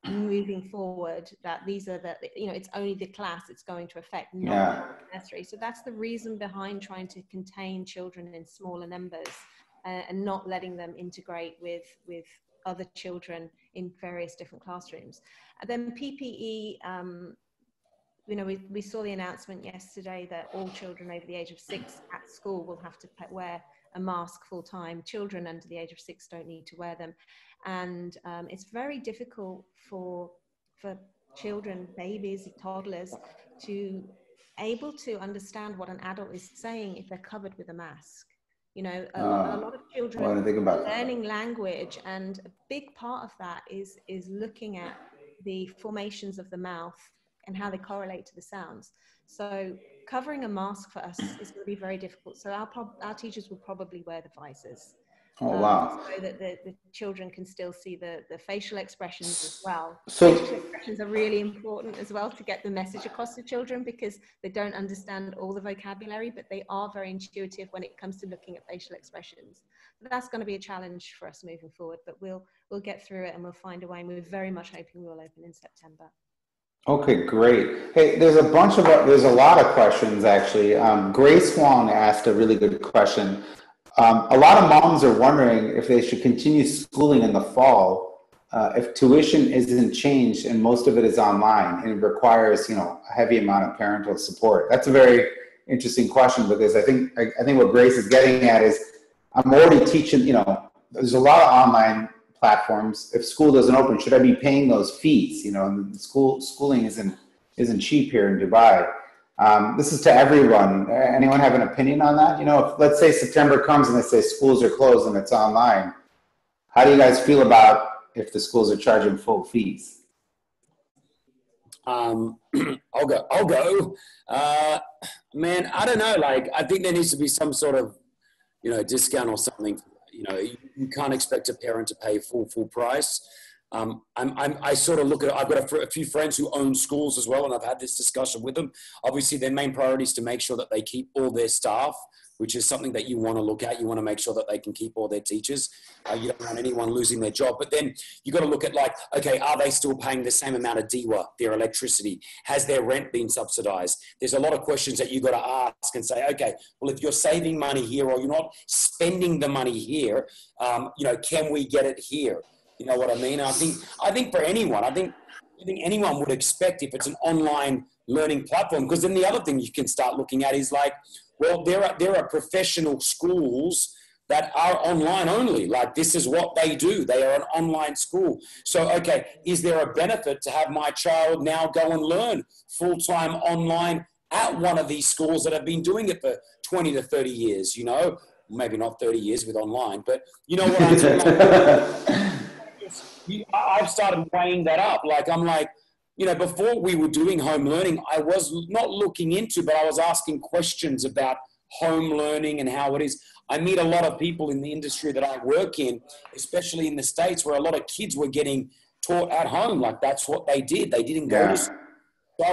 moving forward that these are the, it's only the class it's going to affect, not the nursery. So that's the reason behind trying to contain children in smaller numbers and not letting them integrate with other children in various different classrooms. And then PPE, we saw the announcement yesterday that all children over the age of 6 at school will have to wear a mask full time. Children under the age of 6 don't need to wear them. And it's very difficult for children, babies, toddlers, to able to understand what an adult is saying if they're covered with a mask. A lot of children are learning language, and a big part of that is looking at the formations of the mouth and how they correlate to the sounds. So covering a mask for us is going to be very difficult. So our teachers will probably wear the visors. Oh, wow. So that the children can still see the facial expressions as well. So facial expressions are really important as well to get the message across to children, because they don't understand all the vocabulary, but they are very intuitive when it comes to looking at facial expressions. But that's going to be a challenge for us moving forward, but we'll get through it and we'll find a way, and we're very much hoping we'll open in September. Okay, great. Hey, there's a lot of questions actually. Grace Wong asked a really good question. A lot of moms are wondering if they should continue schooling in the fall if tuition isn't changed and most of it is online and it requires, a heavy amount of parental support. That's a very interesting question, because I think what Grace is getting at is, I'm already teaching, there's a lot of online platforms. If school doesn't open, should I be paying those fees? And schooling isn't cheap here in Dubai. This is to everyone. Anyone have an opinion on that? If, let's say September comes and they say schools are closed and it's online, how do you guys feel about if the schools are charging full fees? I'll go. Man, I don't know. I think there needs to be some sort of, discount or something. You can't expect a parent to pay full price. I sort of look at it. I've got a few friends who own schools as well, and I've had this discussion with them. Obviously, their main priority is to make sure that they keep all their staff, which is something that you want to look at. You want to make sure that they can keep all their teachers. You don't want anyone losing their job. But then you got to look at okay, are they still paying the same amount of DEWA, their electricity? Has their rent been subsidized? There's a lot of questions that you got to ask and say, okay, well, if you're saving money here or you're not spending the money here, can we get it here? You know what I mean? I think for anyone, I think anyone would expect, if it's an online learning platform, because then the other thing you can start looking at is there are professional schools that are online only. This is what they do. They are an online school. So, okay, is there a benefit to have my child now go and learn full-time online at one of these schools that have been doing it for 20 to 30 years, Maybe not 30 years with online, but you know what I'm saying? I've started weighing that up. Before we were doing home learning, I was not looking into, but I was asking questions about home learning and how it is. I meet a lot of people in the industry that I work in, especially in the States, where a lot of kids were getting taught at home. That's what they did. They didn't go to school. So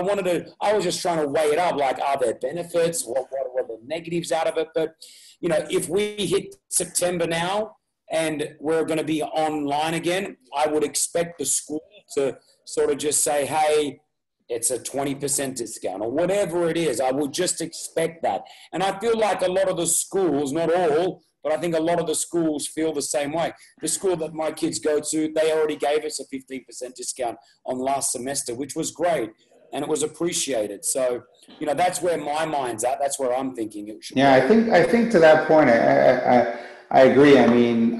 I was just trying to weigh it up. Are there benefits? What are the negatives out of it? But, if we hit September now, and we're going to be online again, I would expect the school to sort of just say, hey, it's a 20% discount or whatever it is. I would just expect that. And I feel like a lot of the schools, not all, but I think a lot of the schools feel the same way. The school that my kids go to, they already gave us a 15% discount on last semester, which was great. And it was appreciated. So, that's where my mind's at. That's where I'm thinking it should be. I think to that point, I agree. I mean,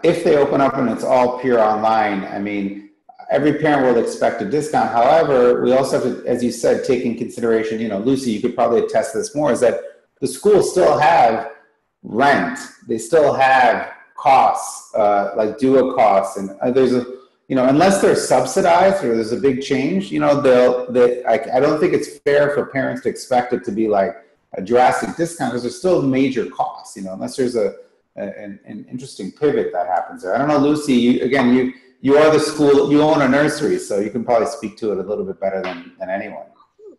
if they open up and it's all pure online, every parent will expect a discount. However, we also have to, as you said, take in consideration, Lucy, you could probably attest to this more, is that the schools still have rent. They still have costs, like DEWA costs. And there's unless they're subsidized or there's a big change, I don't think it's fair for parents to expect it to be like a drastic discount, because there's still major costs, unless there's an interesting pivot that happens there. I don't know, Lucy, you are the school, you own a nursery, so you can probably speak to it a little bit better than anyone.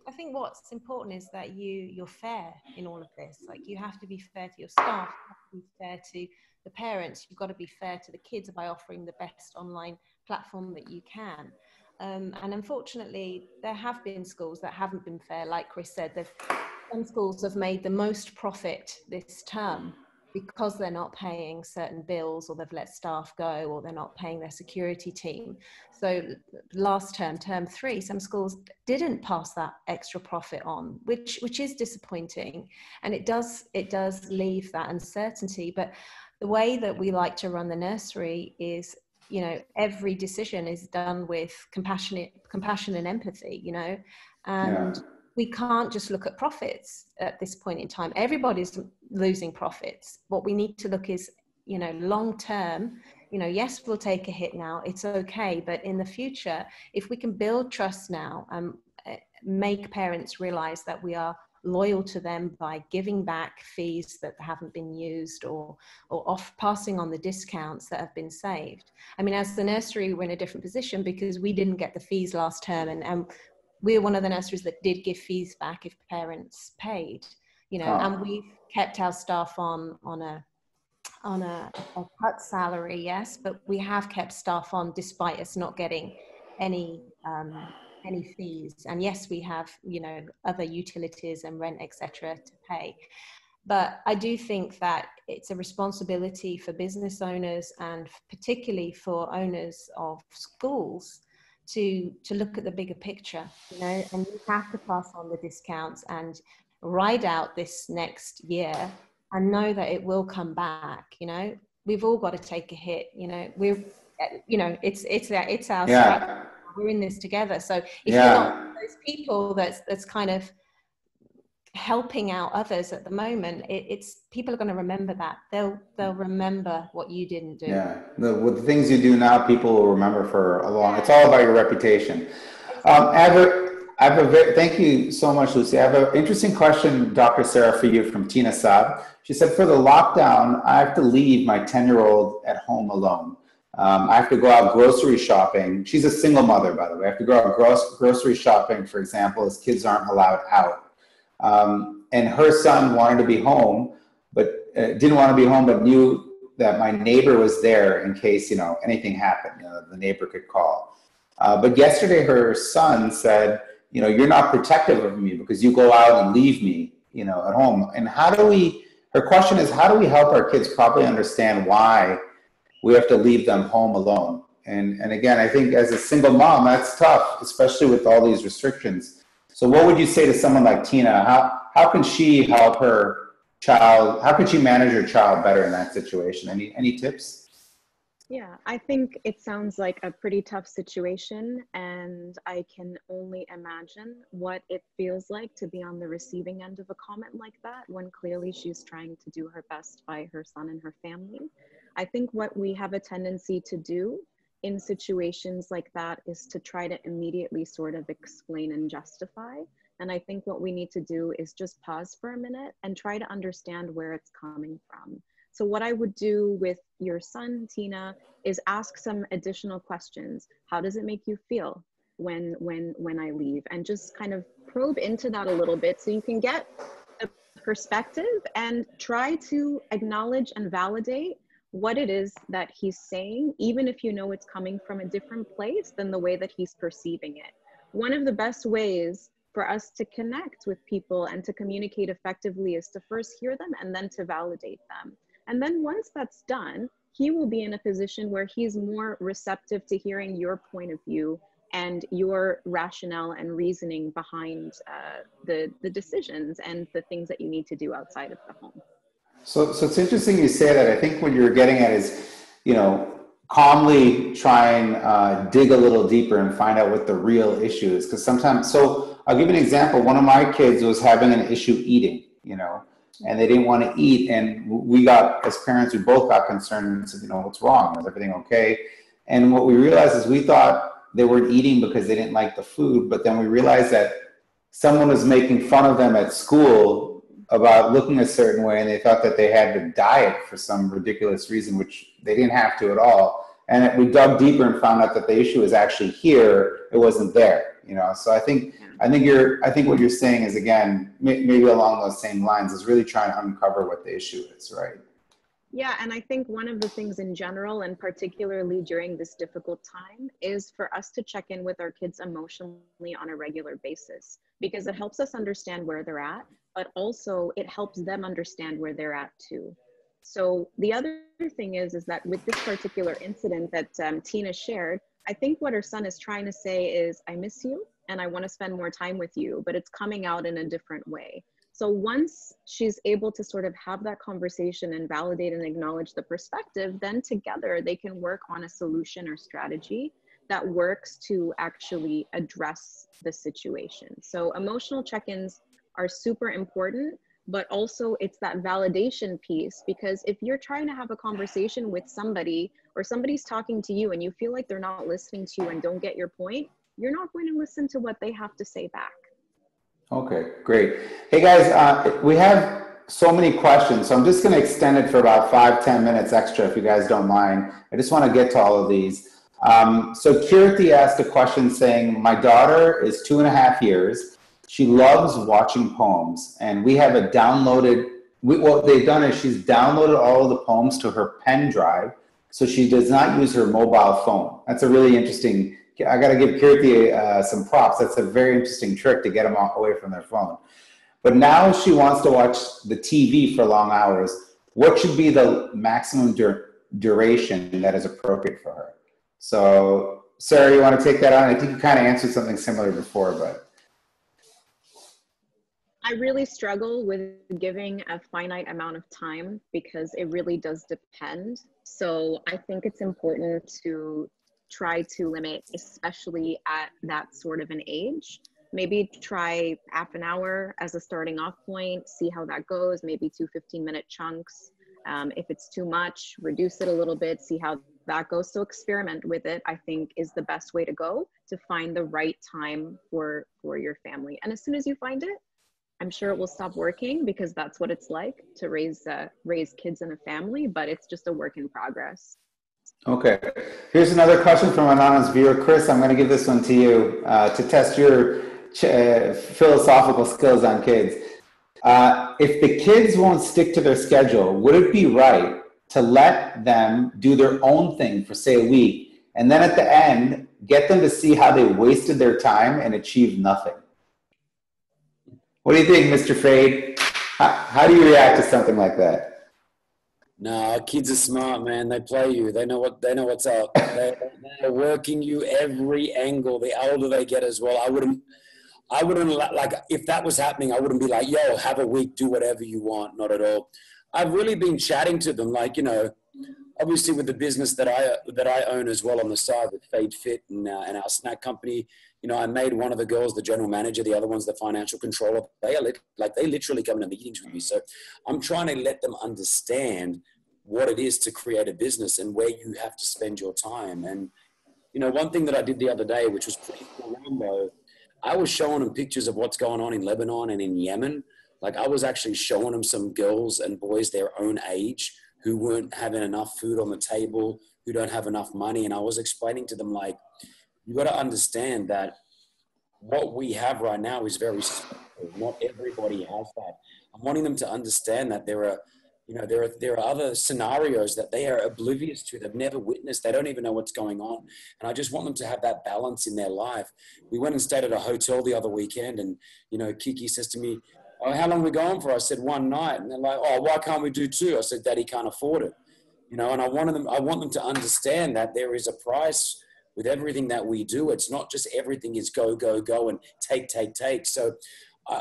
I I think what's important is that you're fair in all of this. Like, you have to be fair to your staff, you have to be fair to the parents, you've got to be fair to the kids by offering the best online platform that you can. And unfortunately, there have been schools that haven't been fair. Like Chris said, some schools have made the most profit this term because they're not paying certain bills, or they've let staff go, or they're not paying their security team. So last term, term 3, some schools didn't pass that extra profit on, which is disappointing. And it does leave that uncertainty. But the way that we like to run the nursery is, you know, every decision is done with compassion and empathy, you know, and we can't just look at profits at this point in time. Everybody's losing profits. What we need to look is, you know, long term, you know, yes, we'll take a hit now, it's okay. But in the future, if we can build trust now and make parents realize that we are loyal to them by giving back fees that haven't been used, or passing on the discounts that have been saved. I mean, as the nursery, we're in a different position because we didn't get the fees last term, and we're one of the nurseries that did give fees back if parents paid, you know, and we've kept our staff on a cut salary, yes, but we have kept staff on despite us not getting any fees. And yes, we have, you know, other utilities and rent, etc., to pay. But I do think that it's a responsibility for business owners, and particularly for owners of schools, to look at the bigger picture, you know, and you have to pass on the discounts and ride out this next year and know that it will come back. You know, we've all got to take a hit, you know, it's our strategy. We're in this together. So if you're not those people that's kind of helping out others at the moment, it's people are going to remember that. They'll remember what you didn't do. Yeah, with the things you do now, people will remember for a long. It's all about your reputation. Thank you so much, Lucy. I have an interesting question, Dr. Sarah, for you from Tina Saab. She said, for the lockdown, I have to leave my 10-year-old at home alone. I have to go out grocery shopping. She's a single mother, by the way. I have to go out grocery shopping, for example, as kids aren't allowed out. And her son wanted to be home, but didn't want to be home, but knew that my neighbor was there in case, you know, anything happened, you know, the neighbor could call. But yesterday her son said, you know, you're not protective of me because you go out and leave me, you know, at home. And her question is, how do we help our kids properly understand why we have to leave them home alone? And again, I think as a single mom, that's tough, especially with all these restrictions. So what would you say to someone like Tina? How can she help her child? How can she manage her child better in that situation? Any tips? Yeah, I think it sounds like a pretty tough situation, and I can only imagine what it feels like to be on the receiving end of a comment like that, when clearly she's trying to do her best by her son and her family. I think what we have a tendency to do in situations like that is to try to immediately sort of explain and justify. And I think what we need to do is just pause for a minute and try to understand where it's coming from. So what I would do with your son, Tina, is ask some additional questions. How does it make you feel when I leave? And just kind of probe into that a little bit so you can get a perspective and try to acknowledge and validate what it is that he's saying, even if you know it's coming from a different place than the way that he's perceiving it. One of the best ways for us to connect with people and to communicate effectively is to first hear them and then to validate them. And then once that's done, he will be in a position where he's more receptive to hearing your point of view and your rationale and reasoning behind the decisions and the things that you need to do outside of the home. So it's interesting you say that. I think what you're getting at is, you know, calmly try and dig a little deeper and find out what the real issue is. Because sometimes, so I'll give you an example. One of my kids was having an issue eating, you know, and they didn't want to eat. And we got, as parents, we both got concerned and said, you know, what's wrong? Is everything okay? And what we realized is we thought they weren't eating because they didn't like the food. But then we realized that someone was making fun of them at school about looking a certain way, and they thought that they had to diet for some ridiculous reason, which they didn't have to at all. And we dug deeper and found out that the issue was actually here, it wasn't there. You know, so I think what you're saying is, again, maybe along those same lines, is really trying to uncover what the issue is, right? Yeah, and I think one of the things in general, and particularly during this difficult time, is for us to check in with our kids emotionally on a regular basis, because it helps us understand where they're at, but also it helps them understand where they're at too. So the other thing is that with this particular incident that Tina shared, I think what her son is trying to say is, I miss you and I want to spend more time with you, but it's coming out in a different way. So once she's able to sort of have that conversation and validate and acknowledge the perspective, then together they can work on a solution or strategy that works to actually address the situation. So emotional check-ins are super important, but also it's that validation piece, because if you're trying to have a conversation with somebody, or somebody's talking to you and you feel like they're not listening to you and don't get your point, you're not going to listen to what they have to say back. Okay, great. Hey guys, we have so many questions, so I'm just going to extend it for about 5-10 minutes extra, if you guys don't mind. I just want to get to all of these. So Curated asked a question saying, my daughter is 2.5 years. She loves watching poems, and we have a downloaded, what they've done is she's downloaded all of the poems to her pen drive, so she does not use her mobile phone. That's a really interesting, I got to give Curated some props. That's a very interesting trick to get them away from their phone. But now she wants to watch the TV for long hours. What should be the maximum duration that is appropriate for her? So, Sarah, you want to take that on? I think you kind of answered something similar before, but. I really struggle with giving a finite amount of time because it really does depend. So I think it's important to try to limit, especially at that sort of an age. Maybe try half an hour as a starting off point, see how that goes, maybe 2 15-minute chunks. If it's too much, reduce it a little bit, see how that goes. So experiment with it, I think, is the best way to go to find the right time for your family. And as soon as you find it, I'm sure it will stop working, because that's what it's like to raise kids in a family, but it's just a work in progress. Okay. Here's another question from an anonymous viewer. Chris, I'm going to give this one to you to test your philosophical skills on kids. If the kids won't stick to their schedule, would it be right to let them do their own thing for, say, a week, and then at the end, get them to see how they wasted their time and achieved nothing? What do you think, Mr. Fade? How do you react to something like that? No, kids are smart, man. They play you. They know what's up. They're working you every angle. The older they get as well. I wouldn't like, if that was happening, I wouldn't be like, yo, have a week, do whatever you want. Not at all. I've really been chatting to them, like, you know, obviously with the business that I own as well on the side with Fade Fit and our snack company. You know, I made one of the girls the general manager, the other one's the financial controller. They literally come to meetings with me. So I'm trying to let them understand what it is to create a business and where you have to spend your time. And, you know, one thing that I did the other day, which was pretty cool, though, I was showing them pictures of what's going on in Lebanon and in Yemen. Like, I was actually showing them some girls and boys their own age who weren't having enough food on the table, who don't have enough money. And I was explaining to them, like, you got to understand that what we have right now is very simple. Not everybody has that. I'm wanting them to understand that there are other scenarios that they are oblivious to. They've never witnessed. They don't even know what's going on. And I just want them to have that balance in their life. We went and stayed at a hotel the other weekend, and, you know, Kiki says to me, oh, how long are we going for? I said, 1 night. And they're like, oh, why can't we do 2? I said, Daddy can't afford it. You know, and I want them to understand that there is a price with everything that we do. It's not just everything is go, go, go and take. So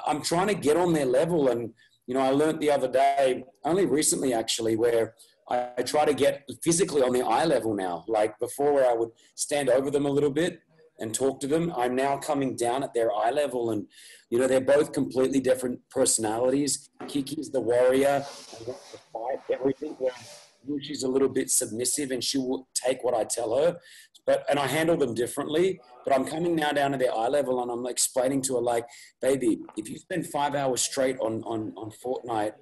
I'm trying to get on their level. And, you know, I learned the other day, only recently actually, where I try to get physically on their eye level now. Like before, where I would stand over them a little bit and talk to them, I'm now coming down at their eye level. And, you know, they're both completely different personalities. Kiki's the warrior and wants to fight everything, where she's a little bit submissive and she will take what I tell her. And I handle them differently, but I'm coming now down to their eye level, and I'm explaining to her, like, baby, if you spend 5 hours straight on Fortnite,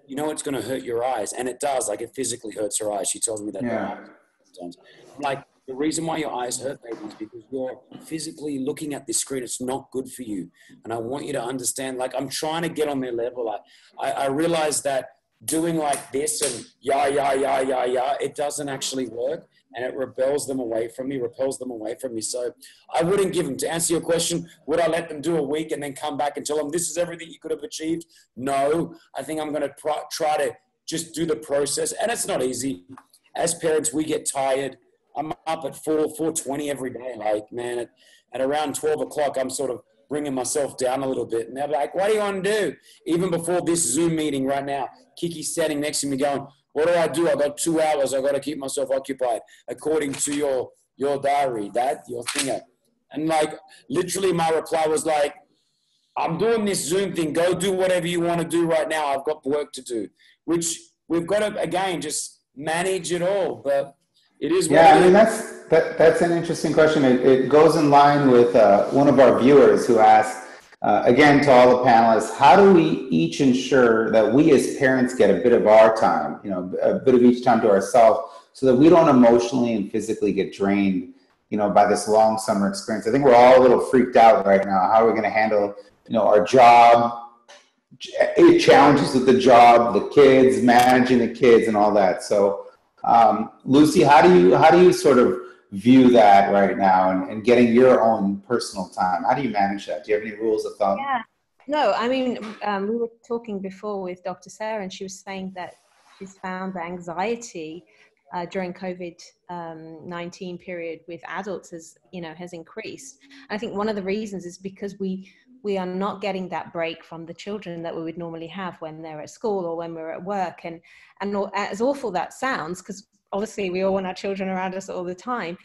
you know, it's going to hurt your eyes. And it does, like, it physically hurts her eyes. She tells me that. Yeah. Sometimes. I'm like, The reason why your eyes hurt, baby, is because you're physically looking at this screen. It's not good for you. And I want you to understand, like, I'm trying to get on their level. I realize that doing like this and it doesn't actually work. And it repels them away from me. So I wouldn't give them, to answer your question, would I let them do a week and then come back and tell them this is everything you could have achieved? No, I think I'm going to try to just do the process. And it's not easy. As parents, we get tired. I'm up at 4:20 every day. Like, man, at around 12 o'clock, I'm sort of bringing myself down a little bit. And they're like, what do you want to do? Even before this Zoom meeting right now, Kiki's standing next to me going, what do? I got 2 hours. I got to keep myself occupied according to your diary, Dad, your thinger. And like, literally my reply was like, I'm doing this Zoom thing. Go do whatever you want to do right now. I've got work to do, which we've got to, again, just manage it all. But it is what I mean, that's an interesting question. It goes in line with one of our viewers who asked, again, to all the panelists, how do we each ensure that we as parents get a bit of our time, a bit of each time to ourselves, so that we don't emotionally and physically get drained, by this long summer experience? I think we're all a little freaked out right now. How are we going to handle, our job, challenges with the job, the kids, managing the kids and all that. So, Lucy, how do you sort of view that right now and getting your own personal time? How do you manage that? Do you have any rules of thumb? Yeah, no, I mean, we were talking before with Dr. Sarah, and she was saying that she's found that anxiety during COVID-19 period with adults has increased. I think one of the reasons is because we are not getting that break from the children that we would normally have when they're at school or when we're at work. And as awful that sounds, because obviously we all want our children around us all the time,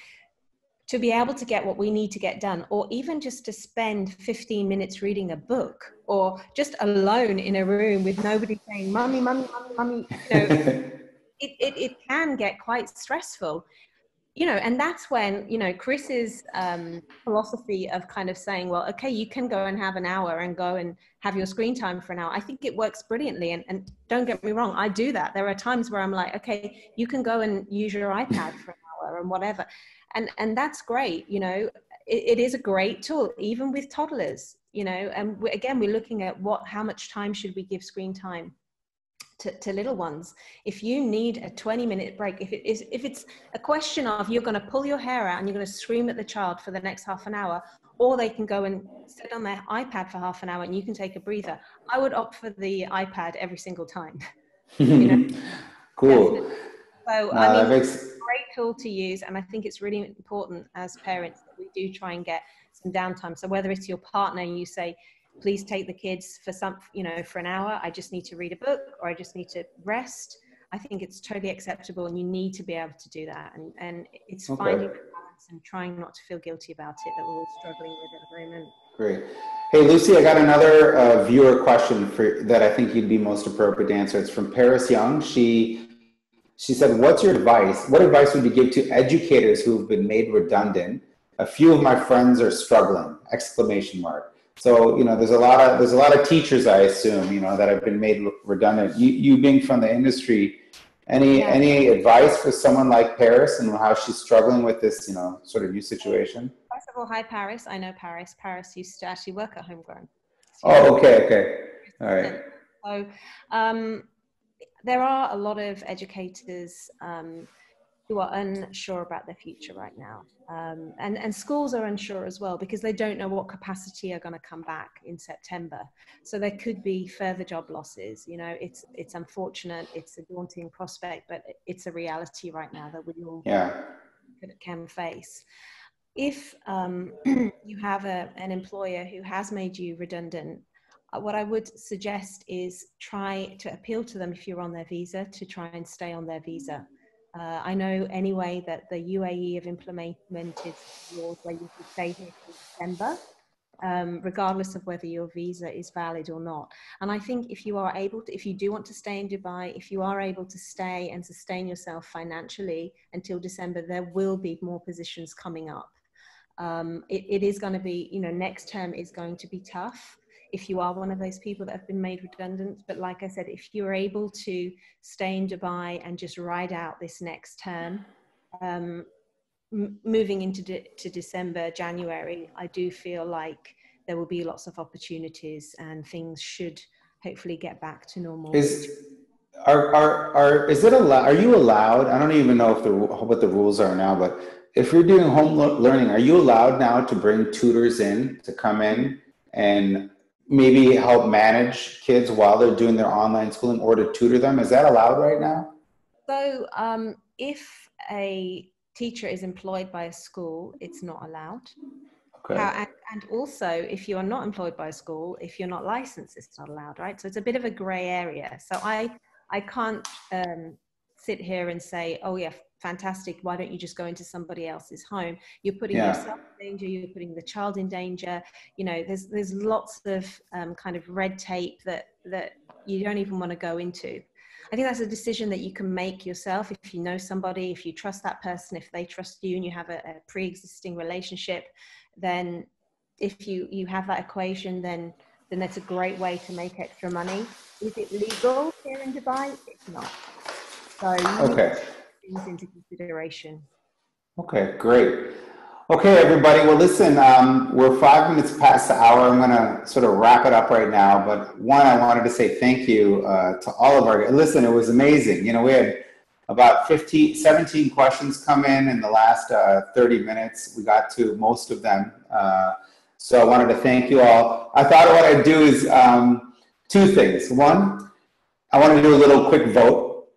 to be able to get what we need to get done, or even just to spend 15 minutes reading a book, or just alone in a room with nobody saying, "Mummy, mummy, mummy, mummy," it can get quite stressful. And that's when, Chris's philosophy of kind of saying, well, okay, you can go and have an hour and go and have your screen time for an hour. I think it works brilliantly. And don't get me wrong, I do that. There are times where I'm like, okay, you can go and use your iPad for an hour and whatever. And that's great. It is a great tool, even with toddlers, and again, we're looking at how much time should we give screen time to little ones. If you need a 20-minute break, if it's a question of you're going to pull your hair out and you're going to scream at the child for the next half an hour, or they can go and sit on their iPad for half an hour and you can take a breather, I would opt for the iPad every single time. Cool. Definitely. So it's a great tool to use, and I think it's really important as parents that we do try and get some downtime. So whether it's your partner and you say, please take the kids for for an hour, I just need to read a book, or I just need to rest, I think it's totally acceptable, and you need to be able to do that. And it's finding the balance and trying not to feel guilty about it that we're all struggling with at the moment. Great. Hey, Lucy, I got another viewer question that I think you'd be most appropriate to answer. It's from Paris Young. She said, what's your advice? What advice would you give to educators who've been made redundant? A few of my friends are struggling, ! So, there's a lot of teachers, I assume, that have been made redundant. You being from the industry, any advice for someone like Paris and how she's struggling with this, sort of new situation? First of all, hi, Paris. I know Paris. Paris used to actually work at Homegrown. Oh, okay. All right. So there are a lot of educators who are unsure about their future right now. And schools are unsure as well, because they don't know what capacity are going to come back in September. So there could be further job losses. It's unfortunate. It's a daunting prospect, but it's a reality right now that we all can face. If you have an employer who has made you redundant, what I would suggest is try to appeal to them if you're on their visa to try and stay on their visa. I know anyway that the UAE have implemented laws where you can stay here till December, regardless of whether your visa is valid or not. And I think if you are able to, if you do want to stay in Dubai, if you are able to stay and sustain yourself financially until December, there will be more positions coming up. It is going to be, next term is going to be tough if you are one of those people that have been made redundant. But like I said, if you're able to stay in Dubai and just ride out this next term, moving into to December, January, I do feel like there will be lots of opportunities and things should hopefully get back to normal. Is it allowed? Are you allowed? I don't even know what the rules are now, but if you're doing home learning, are you allowed now to bring tutors in to come in and maybe help manage kids while they're doing their online schooling or to tutor them? Is that allowed right now? So if a teacher is employed by a school, it's not allowed. Okay. And also, if you are not employed by a school, if you're not licensed, it's not allowed, right? So it's a bit of a gray area. So I can't sit here and say, oh yeah, fantastic, why don't you just go into somebody else's home? You're putting yourself in danger, you're putting the child in danger. You know, there's lots of kind of red tape that you don't even want to go into. I think that's a decision that you can make yourself if you know somebody, if you trust that person, if they trust you and you have a pre-existing relationship, then if you have that equation, then that's a great way to make extra money. Is it legal here in Dubai? It's not. So you need to take things into consideration. Okay, great. Okay, everybody. Well, listen, we're 5 minutes past the hour. I'm going to sort of wrap it up right now. But one, I wanted to say thank you to all of our, listen, it was amazing. You know, we had about 17 questions come in the last 30 minutes. We got to most of them. So I wanted to thank you all. I thought what I'd do is two things. One, I want to do a little quick vote.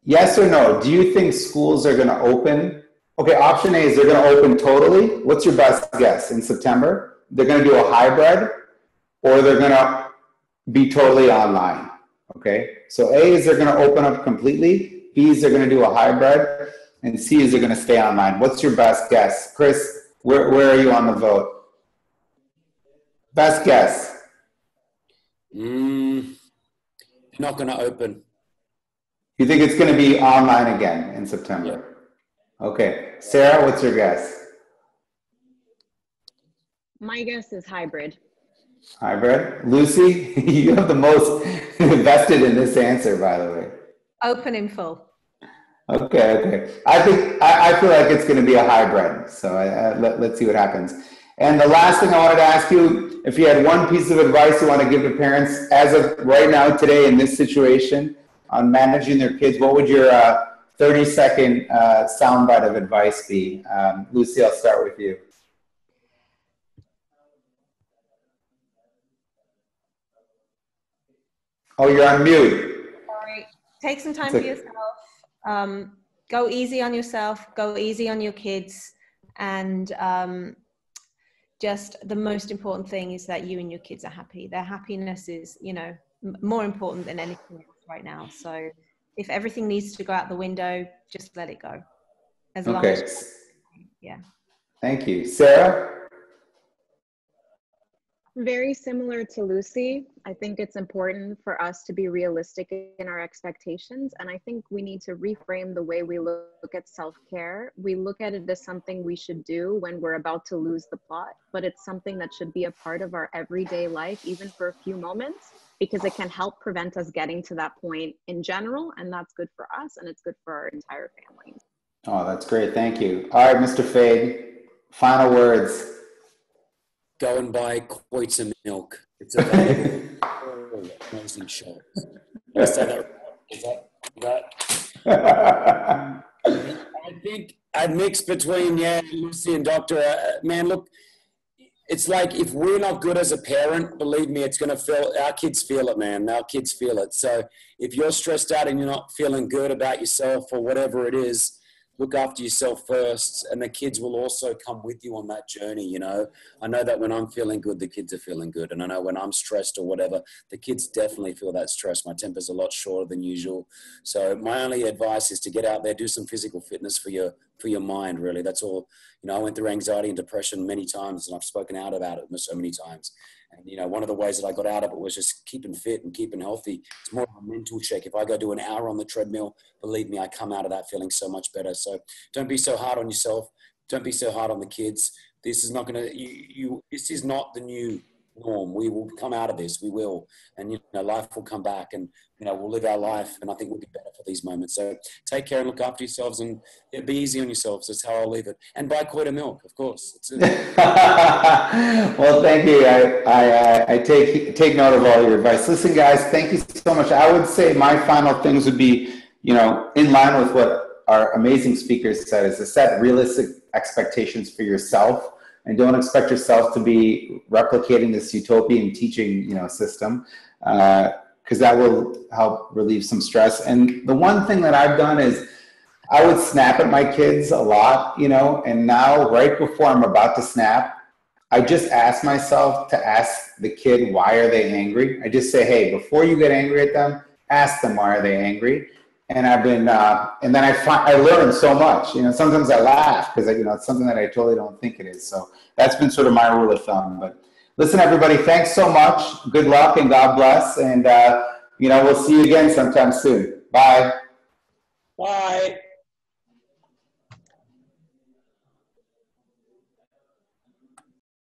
Yes or no? Do you think schools are going to open? Okay, option A is they're going to open totally. What's your best guess in September? They're going to do a hybrid or they're going to be totally online. Okay, so A is they're going to open up completely. B is they're going to do a hybrid. And C is they're going to stay online. What's your best guess? Chris, where are you on the vote? Best guess? Not going to open. You think it's going to be online again in September? Yeah. Okay. Sarah, what's your guess? My guess is hybrid. Hybrid. Lucy, you have the most invested in this answer, by the way. Open in full. Okay. I feel like it's going to be a hybrid. So let's see what happens. And the last thing I wanted to ask you, if you had one piece of advice you want to give to parents as of right now, today, in this situation on managing their kids, what would your 30-second soundbite of advice be? Lucy, I'll start with you. Oh, you're on mute. Sorry. Take some time for yourself. Go easy on yourself. Go easy on your kids. And just the most important thing is that you and your kids are happy. Their happiness is, you know, more important than anything else right now. So if everything needs to go out the window, just let it go. As long as, yeah. Thank you. Sarah? Very similar to Lucy. I think it's important for us to be realistic in our expectations. And I think we need to reframe the way we look at self-care. We look at it as something we should do when we're about to lose the plot, but it's something that should be a part of our everyday life, even for a few moments, because it can help prevent us getting to that point in general. And that's good for us and it's good for our entire family. Oh, that's great. Thank you. All right, Mr. Fade, final words. Go and buy Koita milk. It's available. Amazing show. I think I'd mix between Lucy and Dr. Man, look, it's like if we're not good as a parent, believe me, it's going to feel, our kids feel it, man. Our kids feel it. So if you're stressed out and you're not feeling good about yourself or whatever it is, look after yourself first, and the kids will also come with you on that journey, you know. I know that when I'm feeling good, the kids are feeling good. And I know when I'm stressed or whatever, the kids definitely feel that stress. My temper's a lot shorter than usual. So my only advice is to get out there, do some physical fitness for your mind, really. That's all. You know, I went through anxiety and depression many times, and I've spoken out about it so many times. And, you know, one of the ways that I got out of it was just keeping fit and keeping healthy. It's more of a mental check. If I go do an hour on the treadmill, believe me, I come out of that feeling so much better. So don't be so hard on yourself. Don't be so hard on the kids. This is not going to, this is not the new norm. We will come out of this. We will, and life will come back, and we'll live our life. And I think we'll be better for these moments. So take care and look after yourselves, and be easy on yourselves. That's how I'll leave it. And buy Koita milk, of course. Well, thank you. I take note of all your advice. Listen, guys, thank you so much. I would say my final things would be, in line with what our amazing speakers said, is to set realistic expectations for yourself. And don't expect yourself to be replicating this utopian teaching, system, because that will help relieve some stress. And the one thing that I've done is I would snap at my kids a lot, and now right before I'm about to snap, I just ask myself to ask the kid, why are they angry? I just say, hey, before you get angry at them, ask them, why are they angry? And I've been, and then I learn so much. Sometimes I laugh because it's something that I totally don't think it is. So that's been sort of my rule of thumb. But listen, everybody, thanks so much. Good luck and God bless. And we'll see you again sometime soon. Bye. Bye.